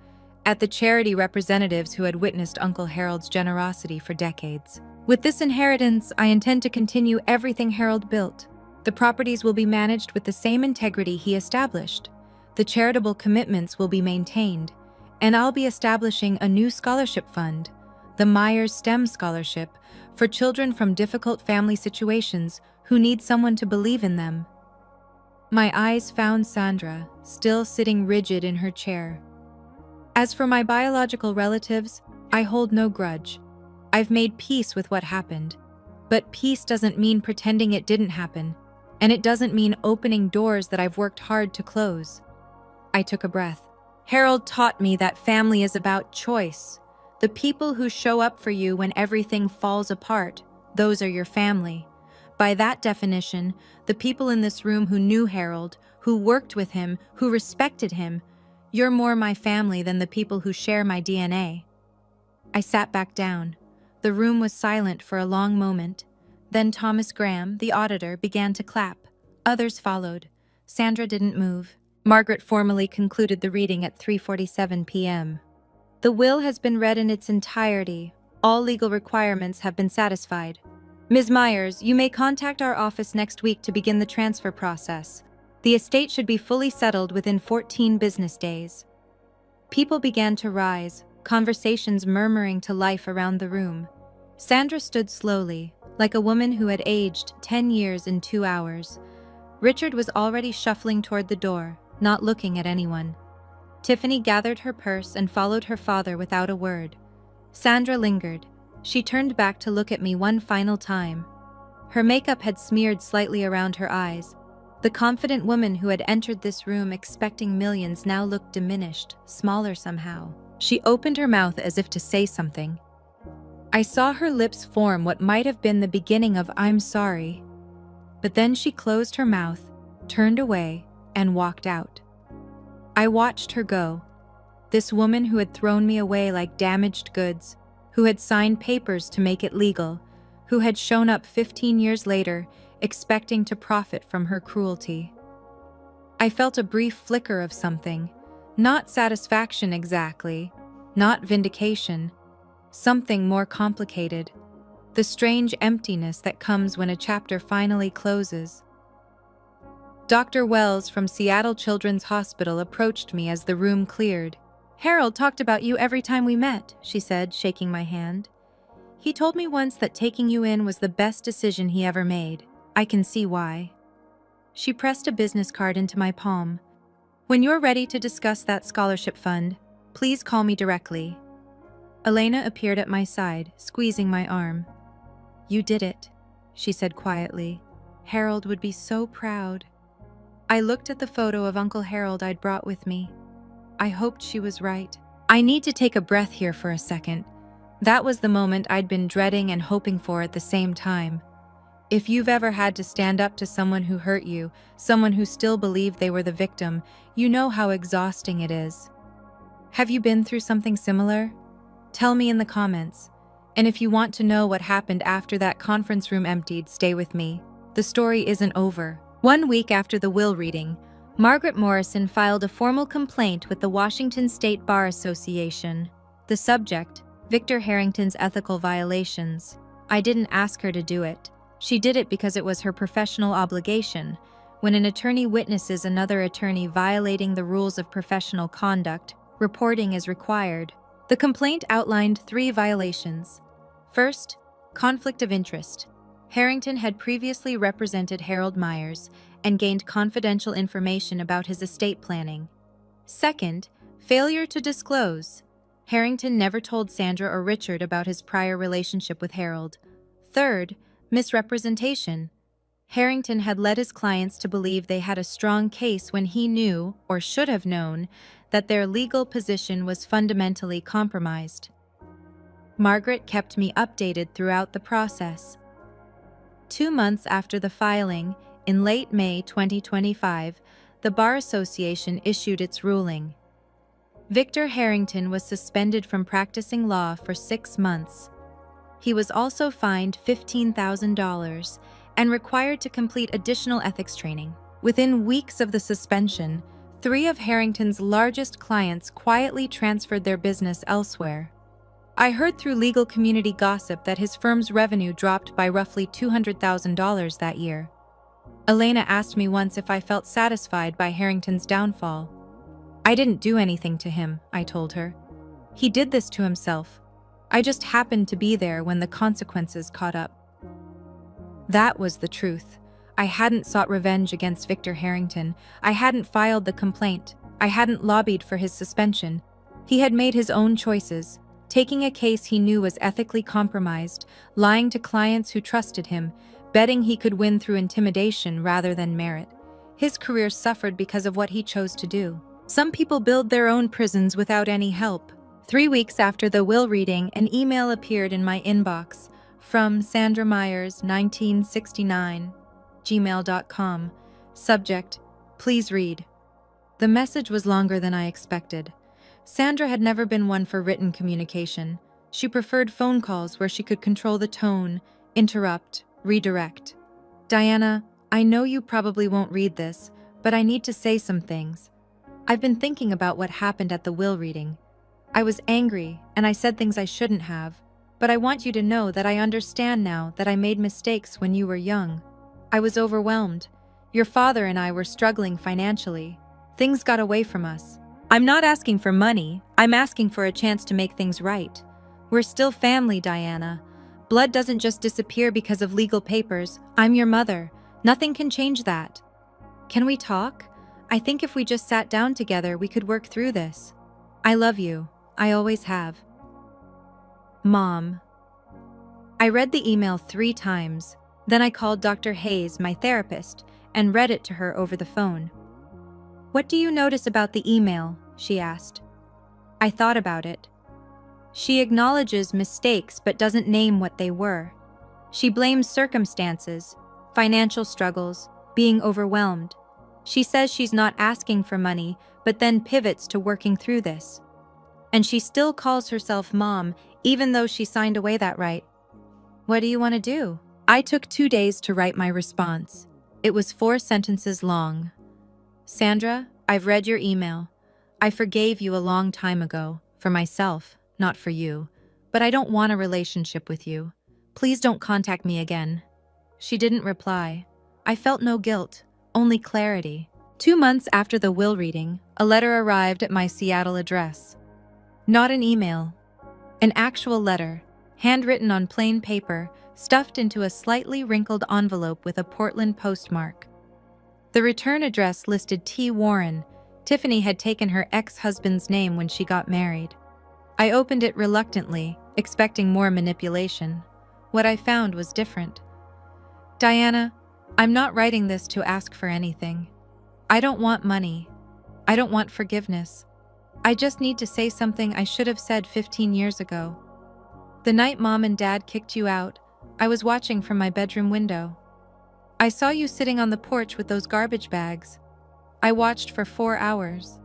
at the charity representatives who had witnessed Uncle Harold's generosity for decades. With this inheritance, I intend to continue everything Harold built. The properties will be managed with the same integrity he established. The charitable commitments will be maintained, and I'll be establishing a new scholarship fund, the Myers STEM Scholarship, for children from difficult family situations who need someone to believe in them. My eyes found Sandra, still sitting rigid in her chair. As for my biological relatives, I hold no grudge. I've made peace with what happened. But peace doesn't mean pretending it didn't happen, and it doesn't mean opening doors that I've worked hard to close. I took a breath. Harold taught me that family is about choice. The people who show up for you when everything falls apart, those are your family. By that definition, the people in this room who knew Harold, who worked with him, who respected him, you're more my family than the people who share my DNA. I sat back down. The room was silent for a long moment. Then Thomas Graham, the auditor, began to clap. Others followed. Sandra didn't move. Margaret formally concluded the reading at 3:47 p.m. The will has been read in its entirety. All legal requirements have been satisfied. Ms. Myers, you may contact our office next week to begin the transfer process. The estate should be fully settled within 14 business days. People began to rise, conversations murmuring to life around the room. Sandra stood slowly, like a woman who had aged 10 years in 2 hours. Richard was already shuffling toward the door, not looking at anyone. Tiffany gathered her purse and followed her father without a word. Sandra lingered. She turned back to look at me one final time. Her makeup had smeared slightly around her eyes. The confident woman who had entered this room expecting millions now looked diminished, smaller somehow. She opened her mouth as if to say something. I saw her lips form what might have been the beginning of "I'm sorry." But then she closed her mouth, turned away, and walked out. I watched her go. This woman who had thrown me away like damaged goods, who had signed papers to make it legal, who had shown up 15 years later, expecting to profit from her cruelty. I felt a brief flicker of something, not satisfaction exactly, not vindication, something more complicated, the strange emptiness that comes when a chapter finally closes. Dr. Wells from Seattle Children's Hospital approached me as the room cleared. "Harold talked about you every time we met," she said, shaking my hand. "He told me once that taking you in was the best decision he ever made. I can see why." She pressed a business card into my palm. "When you're ready to discuss that scholarship fund, please call me directly." Elena appeared at my side, squeezing my arm. "You did it," she said quietly. "Harold would be so proud." I looked at the photo of Uncle Harold I'd brought with me. I hoped she was right. I need to take a breath here for a second. That was the moment I'd been dreading and hoping for at the same time. If you've ever had to stand up to someone who hurt you, someone who still believed they were the victim, you know how exhausting it is. Have you been through something similar? Tell me in the comments. And if you want to know what happened after that conference room emptied, stay with me. The story isn't over. 1 week after the will reading, Margaret Morrison filed a formal complaint with the Washington State Bar Association. The subject, Victor Harrington's ethical violations. I didn't ask her to do it. She did it because it was her professional obligation. When an attorney witnesses another attorney violating the rules of professional conduct, reporting is required. The complaint outlined 3 violations. First, conflict of interest. Harrington had previously represented Harold Myers and gained confidential information about his estate planning. Second, failure to disclose. Harrington never told Sandra or Richard about his prior relationship with Harold. Third, misrepresentation. Harrington had led his clients to believe they had a strong case when he knew, or should have known, that their legal position was fundamentally compromised. Margaret kept me updated throughout the process. 2 months after the filing, in late May 2025, the Bar Association issued its ruling. Victor Harrington was suspended from practicing law for 6 months. He was also fined $15,000 and required to complete additional ethics training. Within weeks of the suspension, 3 of Harrington's largest clients quietly transferred their business elsewhere. I heard through legal community gossip that his firm's revenue dropped by roughly $200,000 that year. Elena asked me once if I felt satisfied by Harrington's downfall. I didn't do anything to him, I told her. He did this to himself. I just happened to be there when the consequences caught up. That was the truth. I hadn't sought revenge against Victor Harrington. I hadn't filed the complaint. I hadn't lobbied for his suspension. He had made his own choices, taking a case he knew was ethically compromised, lying to clients who trusted him, betting he could win through intimidation rather than merit. His career suffered because of what he chose to do. Some people build their own prisons without any help. 3 weeks after the will reading, an email appeared in my inbox from Sandra Myers, 1969, gmail.com. Subject, please read. The message was longer than I expected. Sandra had never been one for written communication. She preferred phone calls where she could control the tone, interrupt, redirect. Diana, I know you probably won't read this, but I need to say some things. I've been thinking about what happened at the will reading. I was angry, and I said things I shouldn't have, but I want you to know that I understand now that I made mistakes when you were young. I was overwhelmed. Your father and I were struggling financially. Things got away from us. I'm not asking for money, I'm asking for a chance to make things right. We're still family, Diana. Blood doesn't just disappear because of legal papers. I'm your mother. Nothing can change that. Can we talk? I think if we just sat down together, we could work through this. I love you. I always have. Mom. I read the email 3 times. Then I called Dr. Hayes, my therapist, and read it to her over the phone. What do you notice about the email? She asked. I thought about it. She acknowledges mistakes but doesn't name what they were. She blames circumstances, financial struggles, being overwhelmed. She says she's not asking for money, but then pivots to working through this. And she still calls herself mom, even though she signed away that right. What do you want to do? I took 2 days to write my response. It was 4 sentences long. Sandra, I've read your email. I forgave you a long time ago, for myself, not for you. But I don't want a relationship with you. Please don't contact me again. She didn't reply. I felt no guilt, only clarity. 2 months after the will reading, a letter arrived at my Seattle address. Not an email. An actual letter, handwritten on plain paper, stuffed into a slightly wrinkled envelope with a Portland postmark. The return address listed T. Warren. Tiffany had taken her ex-husband's name when she got married. I opened it reluctantly, expecting more manipulation. What I found was different. Diana, I'm not writing this to ask for anything. I don't want money. I don't want forgiveness. I just need to say something I should have said 15 years ago. The night Mom and Dad kicked you out, I was watching from my bedroom window. I saw you sitting on the porch with those garbage bags. I watched for 4 hours.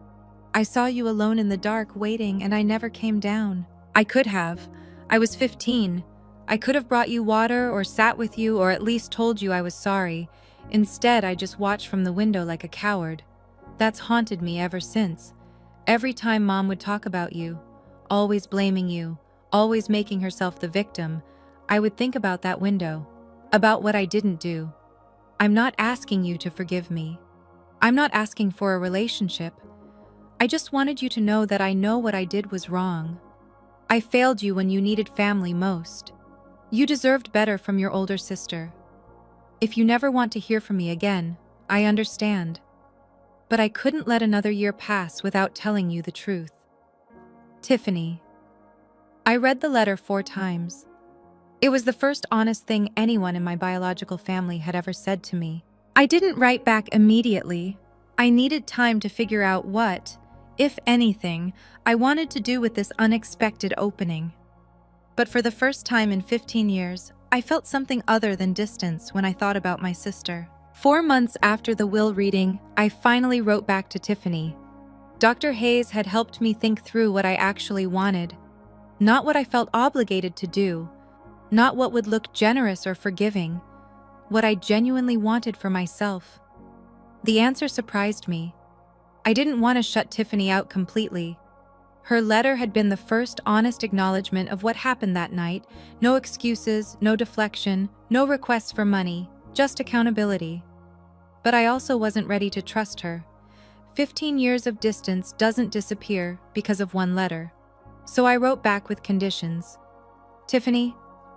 I saw you alone in the dark waiting, and I never came down. I could have. I was 15. I could have brought you water or sat with you or at least told you I was sorry. Instead, I just watched from the window like a coward. That's haunted me ever since. Every time Mom would talk about you, always blaming you, always making herself the victim, I would think about that window, about what I didn't do. I'm not asking you to forgive me. I'm not asking for a relationship. I just wanted you to know that I know what I did was wrong. I failed you when you needed family most. You deserved better from your older sister. If you never want to hear from me again, I understand. But I couldn't let another year pass without telling you the truth. Tiffany. I read the letter 4 times. It was the first honest thing anyone in my biological family had ever said to me. I didn't write back immediately. I needed time to figure out what, if anything, I wanted to do with this unexpected opening. But for the first time in 15 years, I felt something other than distance when I thought about my sister. 4 months after the will reading, I finally wrote back to Tiffany. Dr. Hayes had helped me think through what I actually wanted, not what I felt obligated to do, not what would look generous or forgiving, what I genuinely wanted for myself. The answer surprised me. I didn't want to shut Tiffany out completely. Her letter had been the first honest acknowledgement of what happened that night. No excuses, no deflection, no requests for money, just accountability. But I also wasn't ready to trust her. 15 years of distance doesn't disappear because of one letter. So I wrote back with conditions. Tiffany,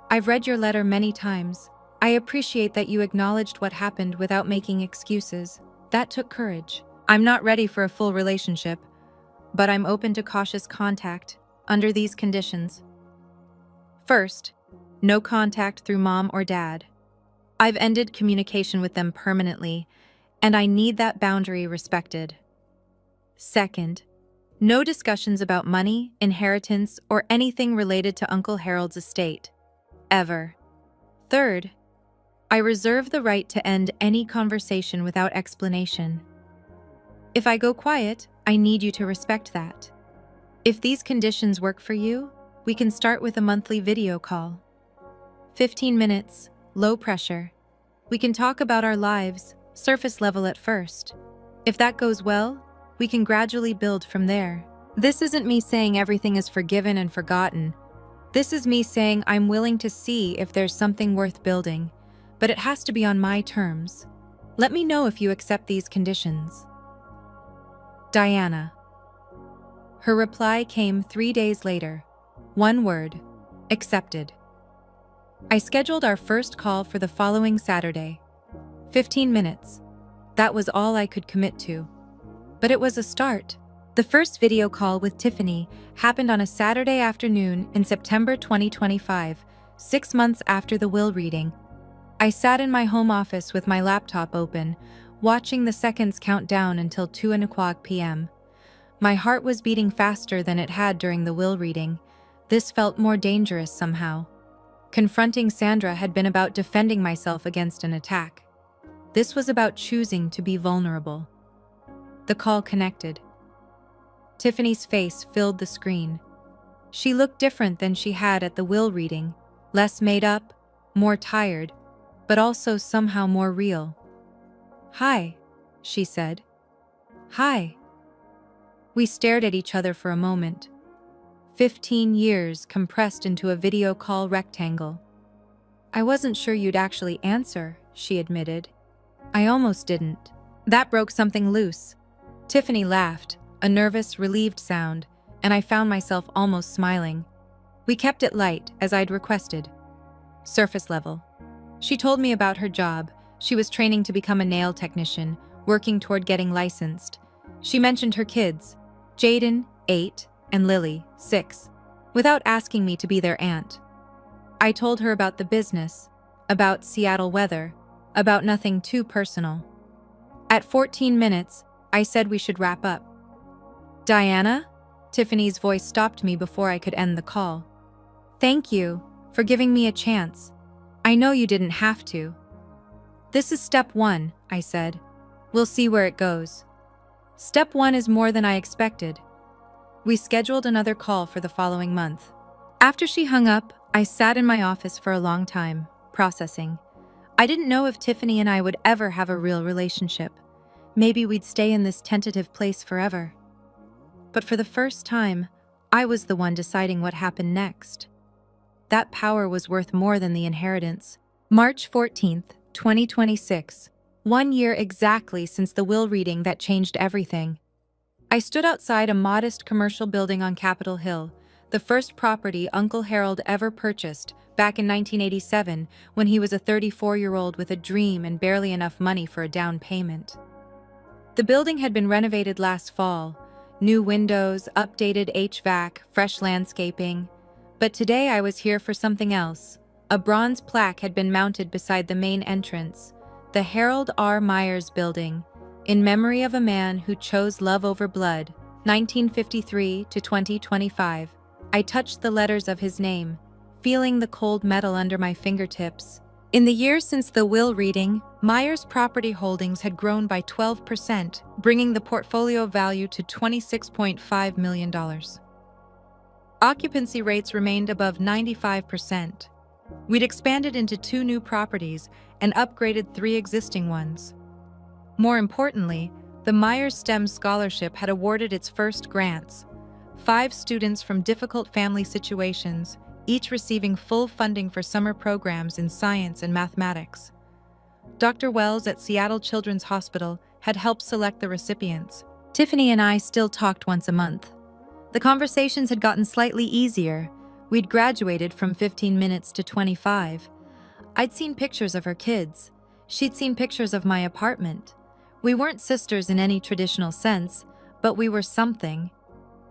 I've read your letter many times. I appreciate that you acknowledged what happened without making excuses. That took courage. I'm not ready for a full relationship, but I'm open to cautious contact under these conditions. First, no contact through Mom or Dad. I've ended communication with them permanently, and I need that boundary respected. Second, no discussions about money, inheritance, or anything related to Uncle Harold's estate. Ever. Third, I reserve the right to end any conversation without explanation. If I go quiet, I need you to respect that. If these conditions work for you, we can start with a monthly video call. 15 minutes, low pressure. We can talk about our lives, surface level at first. If that goes well, we can gradually build from there. This isn't me saying everything is forgiven and forgotten. This is me saying I'm willing to see if there's something worth building, but it has to be on my terms. Let me know if you accept these conditions. Diana. Her reply came 3 days later. One word: accepted. I scheduled our first call for the following Saturday. 15 minutes. That was all I could commit to. But it was a start. The first video call with Tiffany happened on a Saturday afternoon in September 2025, 6 months after the will reading. I sat in my home office with my laptop open, watching the seconds count down until 2:00 p.m. My heart was beating faster than it had during the will reading. This felt more dangerous somehow. Confronting Sandra had been about defending myself against an attack. This was about choosing to be vulnerable. The call connected. Tiffany's face filled the screen. She looked different than she had at the will reading, less made up, more tired, but also somehow more real. "Hi," she said. "Hi." We stared at each other for a moment. 15 years compressed into a video call rectangle. "I wasn't sure you'd actually answer," she admitted. "I almost didn't." That broke something loose. Tiffany laughed, a nervous, relieved sound, and I found myself almost smiling. We kept it light, as I'd requested. Surface level. She told me about her job. She was training to become a nail technician, working toward getting licensed. She mentioned her kids, Jaden, 8, and Lily, 6, without asking me to be their aunt. I told her about the business, about Seattle weather, about nothing too personal. At 14 minutes, I said we should wrap up. Diana? Tiffany's voice stopped me before I could end the call. Thank you for giving me a chance. I know you didn't have to. This is step 1, I said. We'll see where it goes. Step 1 is more than I expected. We scheduled another call for the following month. After she hung up, I sat in my office for a long time, processing. I didn't know if Tiffany and I would ever have a real relationship. Maybe we'd stay in this tentative place forever. But for the first time, I was the one deciding what happened next. That power was worth more than the inheritance. March 14th, 2026. 1 year exactly since the will reading that changed everything. I stood outside a modest commercial building on Capitol Hill, the first property Uncle Harold ever purchased, back in 1987 when he was a 34-year-old with a dream and barely enough money for a down payment. The building had been renovated last fall. New windows, updated HVAC, fresh landscaping. But today I was here for something else. A bronze plaque had been mounted beside the main entrance, the Harold R. Myers Building, in memory of a man who chose love over blood, 1953 to 2025. I touched the letters of his name, feeling the cold metal under my fingertips. In the years since the will reading, Myers' property holdings had grown by 12%, bringing the portfolio value to $26.5 million. Occupancy rates remained above 95%. We'd expanded into 2 new properties and upgraded 3 existing ones. More importantly, the Myers STEM Scholarship had awarded its first grants. 5 students from difficult family situations, each receiving full funding for summer programs in science and mathematics. Dr. Wells at Seattle Children's Hospital had helped select the recipients. Tiffany and I still talked once a month. The conversations had gotten slightly easier. We'd graduated from 15 minutes to 25. I'd seen pictures of her kids. She'd seen pictures of my apartment. We weren't sisters in any traditional sense, but we were something.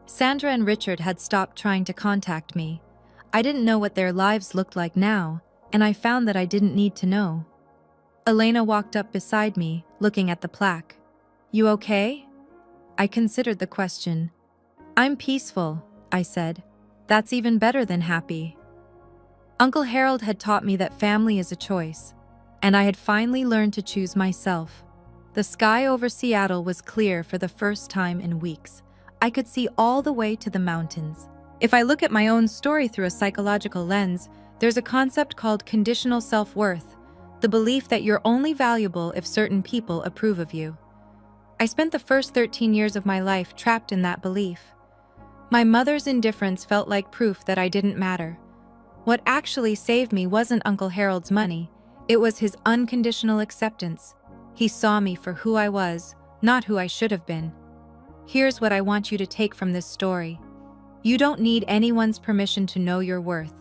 Sandra and Richard had stopped trying to contact me. I didn't know what their lives looked like now, and I found that I didn't need to know. Elena walked up beside me, looking at the plaque. You okay? I considered the question. I'm peaceful, I said. That's even better than happy. Uncle Harold had taught me that family is a choice, and I had finally learned to choose myself. The sky over Seattle was clear for the first time in weeks. I could see all the way to the mountains. If I look at my own story through a psychological lens, there's a concept called conditional self-worth, the belief that you're only valuable if certain people approve of you. I spent the first 13 years of my life trapped in that belief. My mother's indifference felt like proof that I didn't matter. What actually saved me wasn't Uncle Harold's money, it was his unconditional acceptance. He saw me for who I was, not who I should have been. Here's what I want you to take from this story. You don't need anyone's permission to know your worth,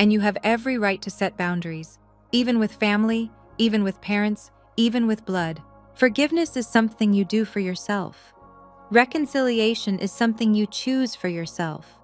and you have every right to set boundaries, even with family, even with parents, even with blood. Forgiveness is something you do for yourself. Reconciliation is something you choose for yourself.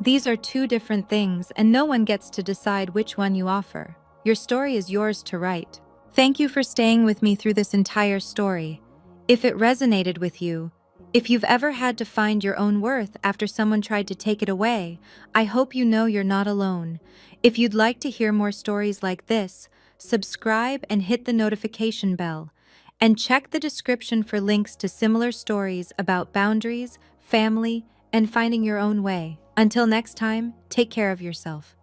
These are 2 different things, and no one gets to decide which one you offer. Your story is yours to write. Thank you for staying with me through this entire story. If it resonated with you, if you've ever had to find your own worth after someone tried to take it away, I hope you know you're not alone. If you'd like to hear more stories like this, subscribe and hit the notification bell. And check the description for links to similar stories about boundaries, family, and finding your own way. Until next time, take care of yourself.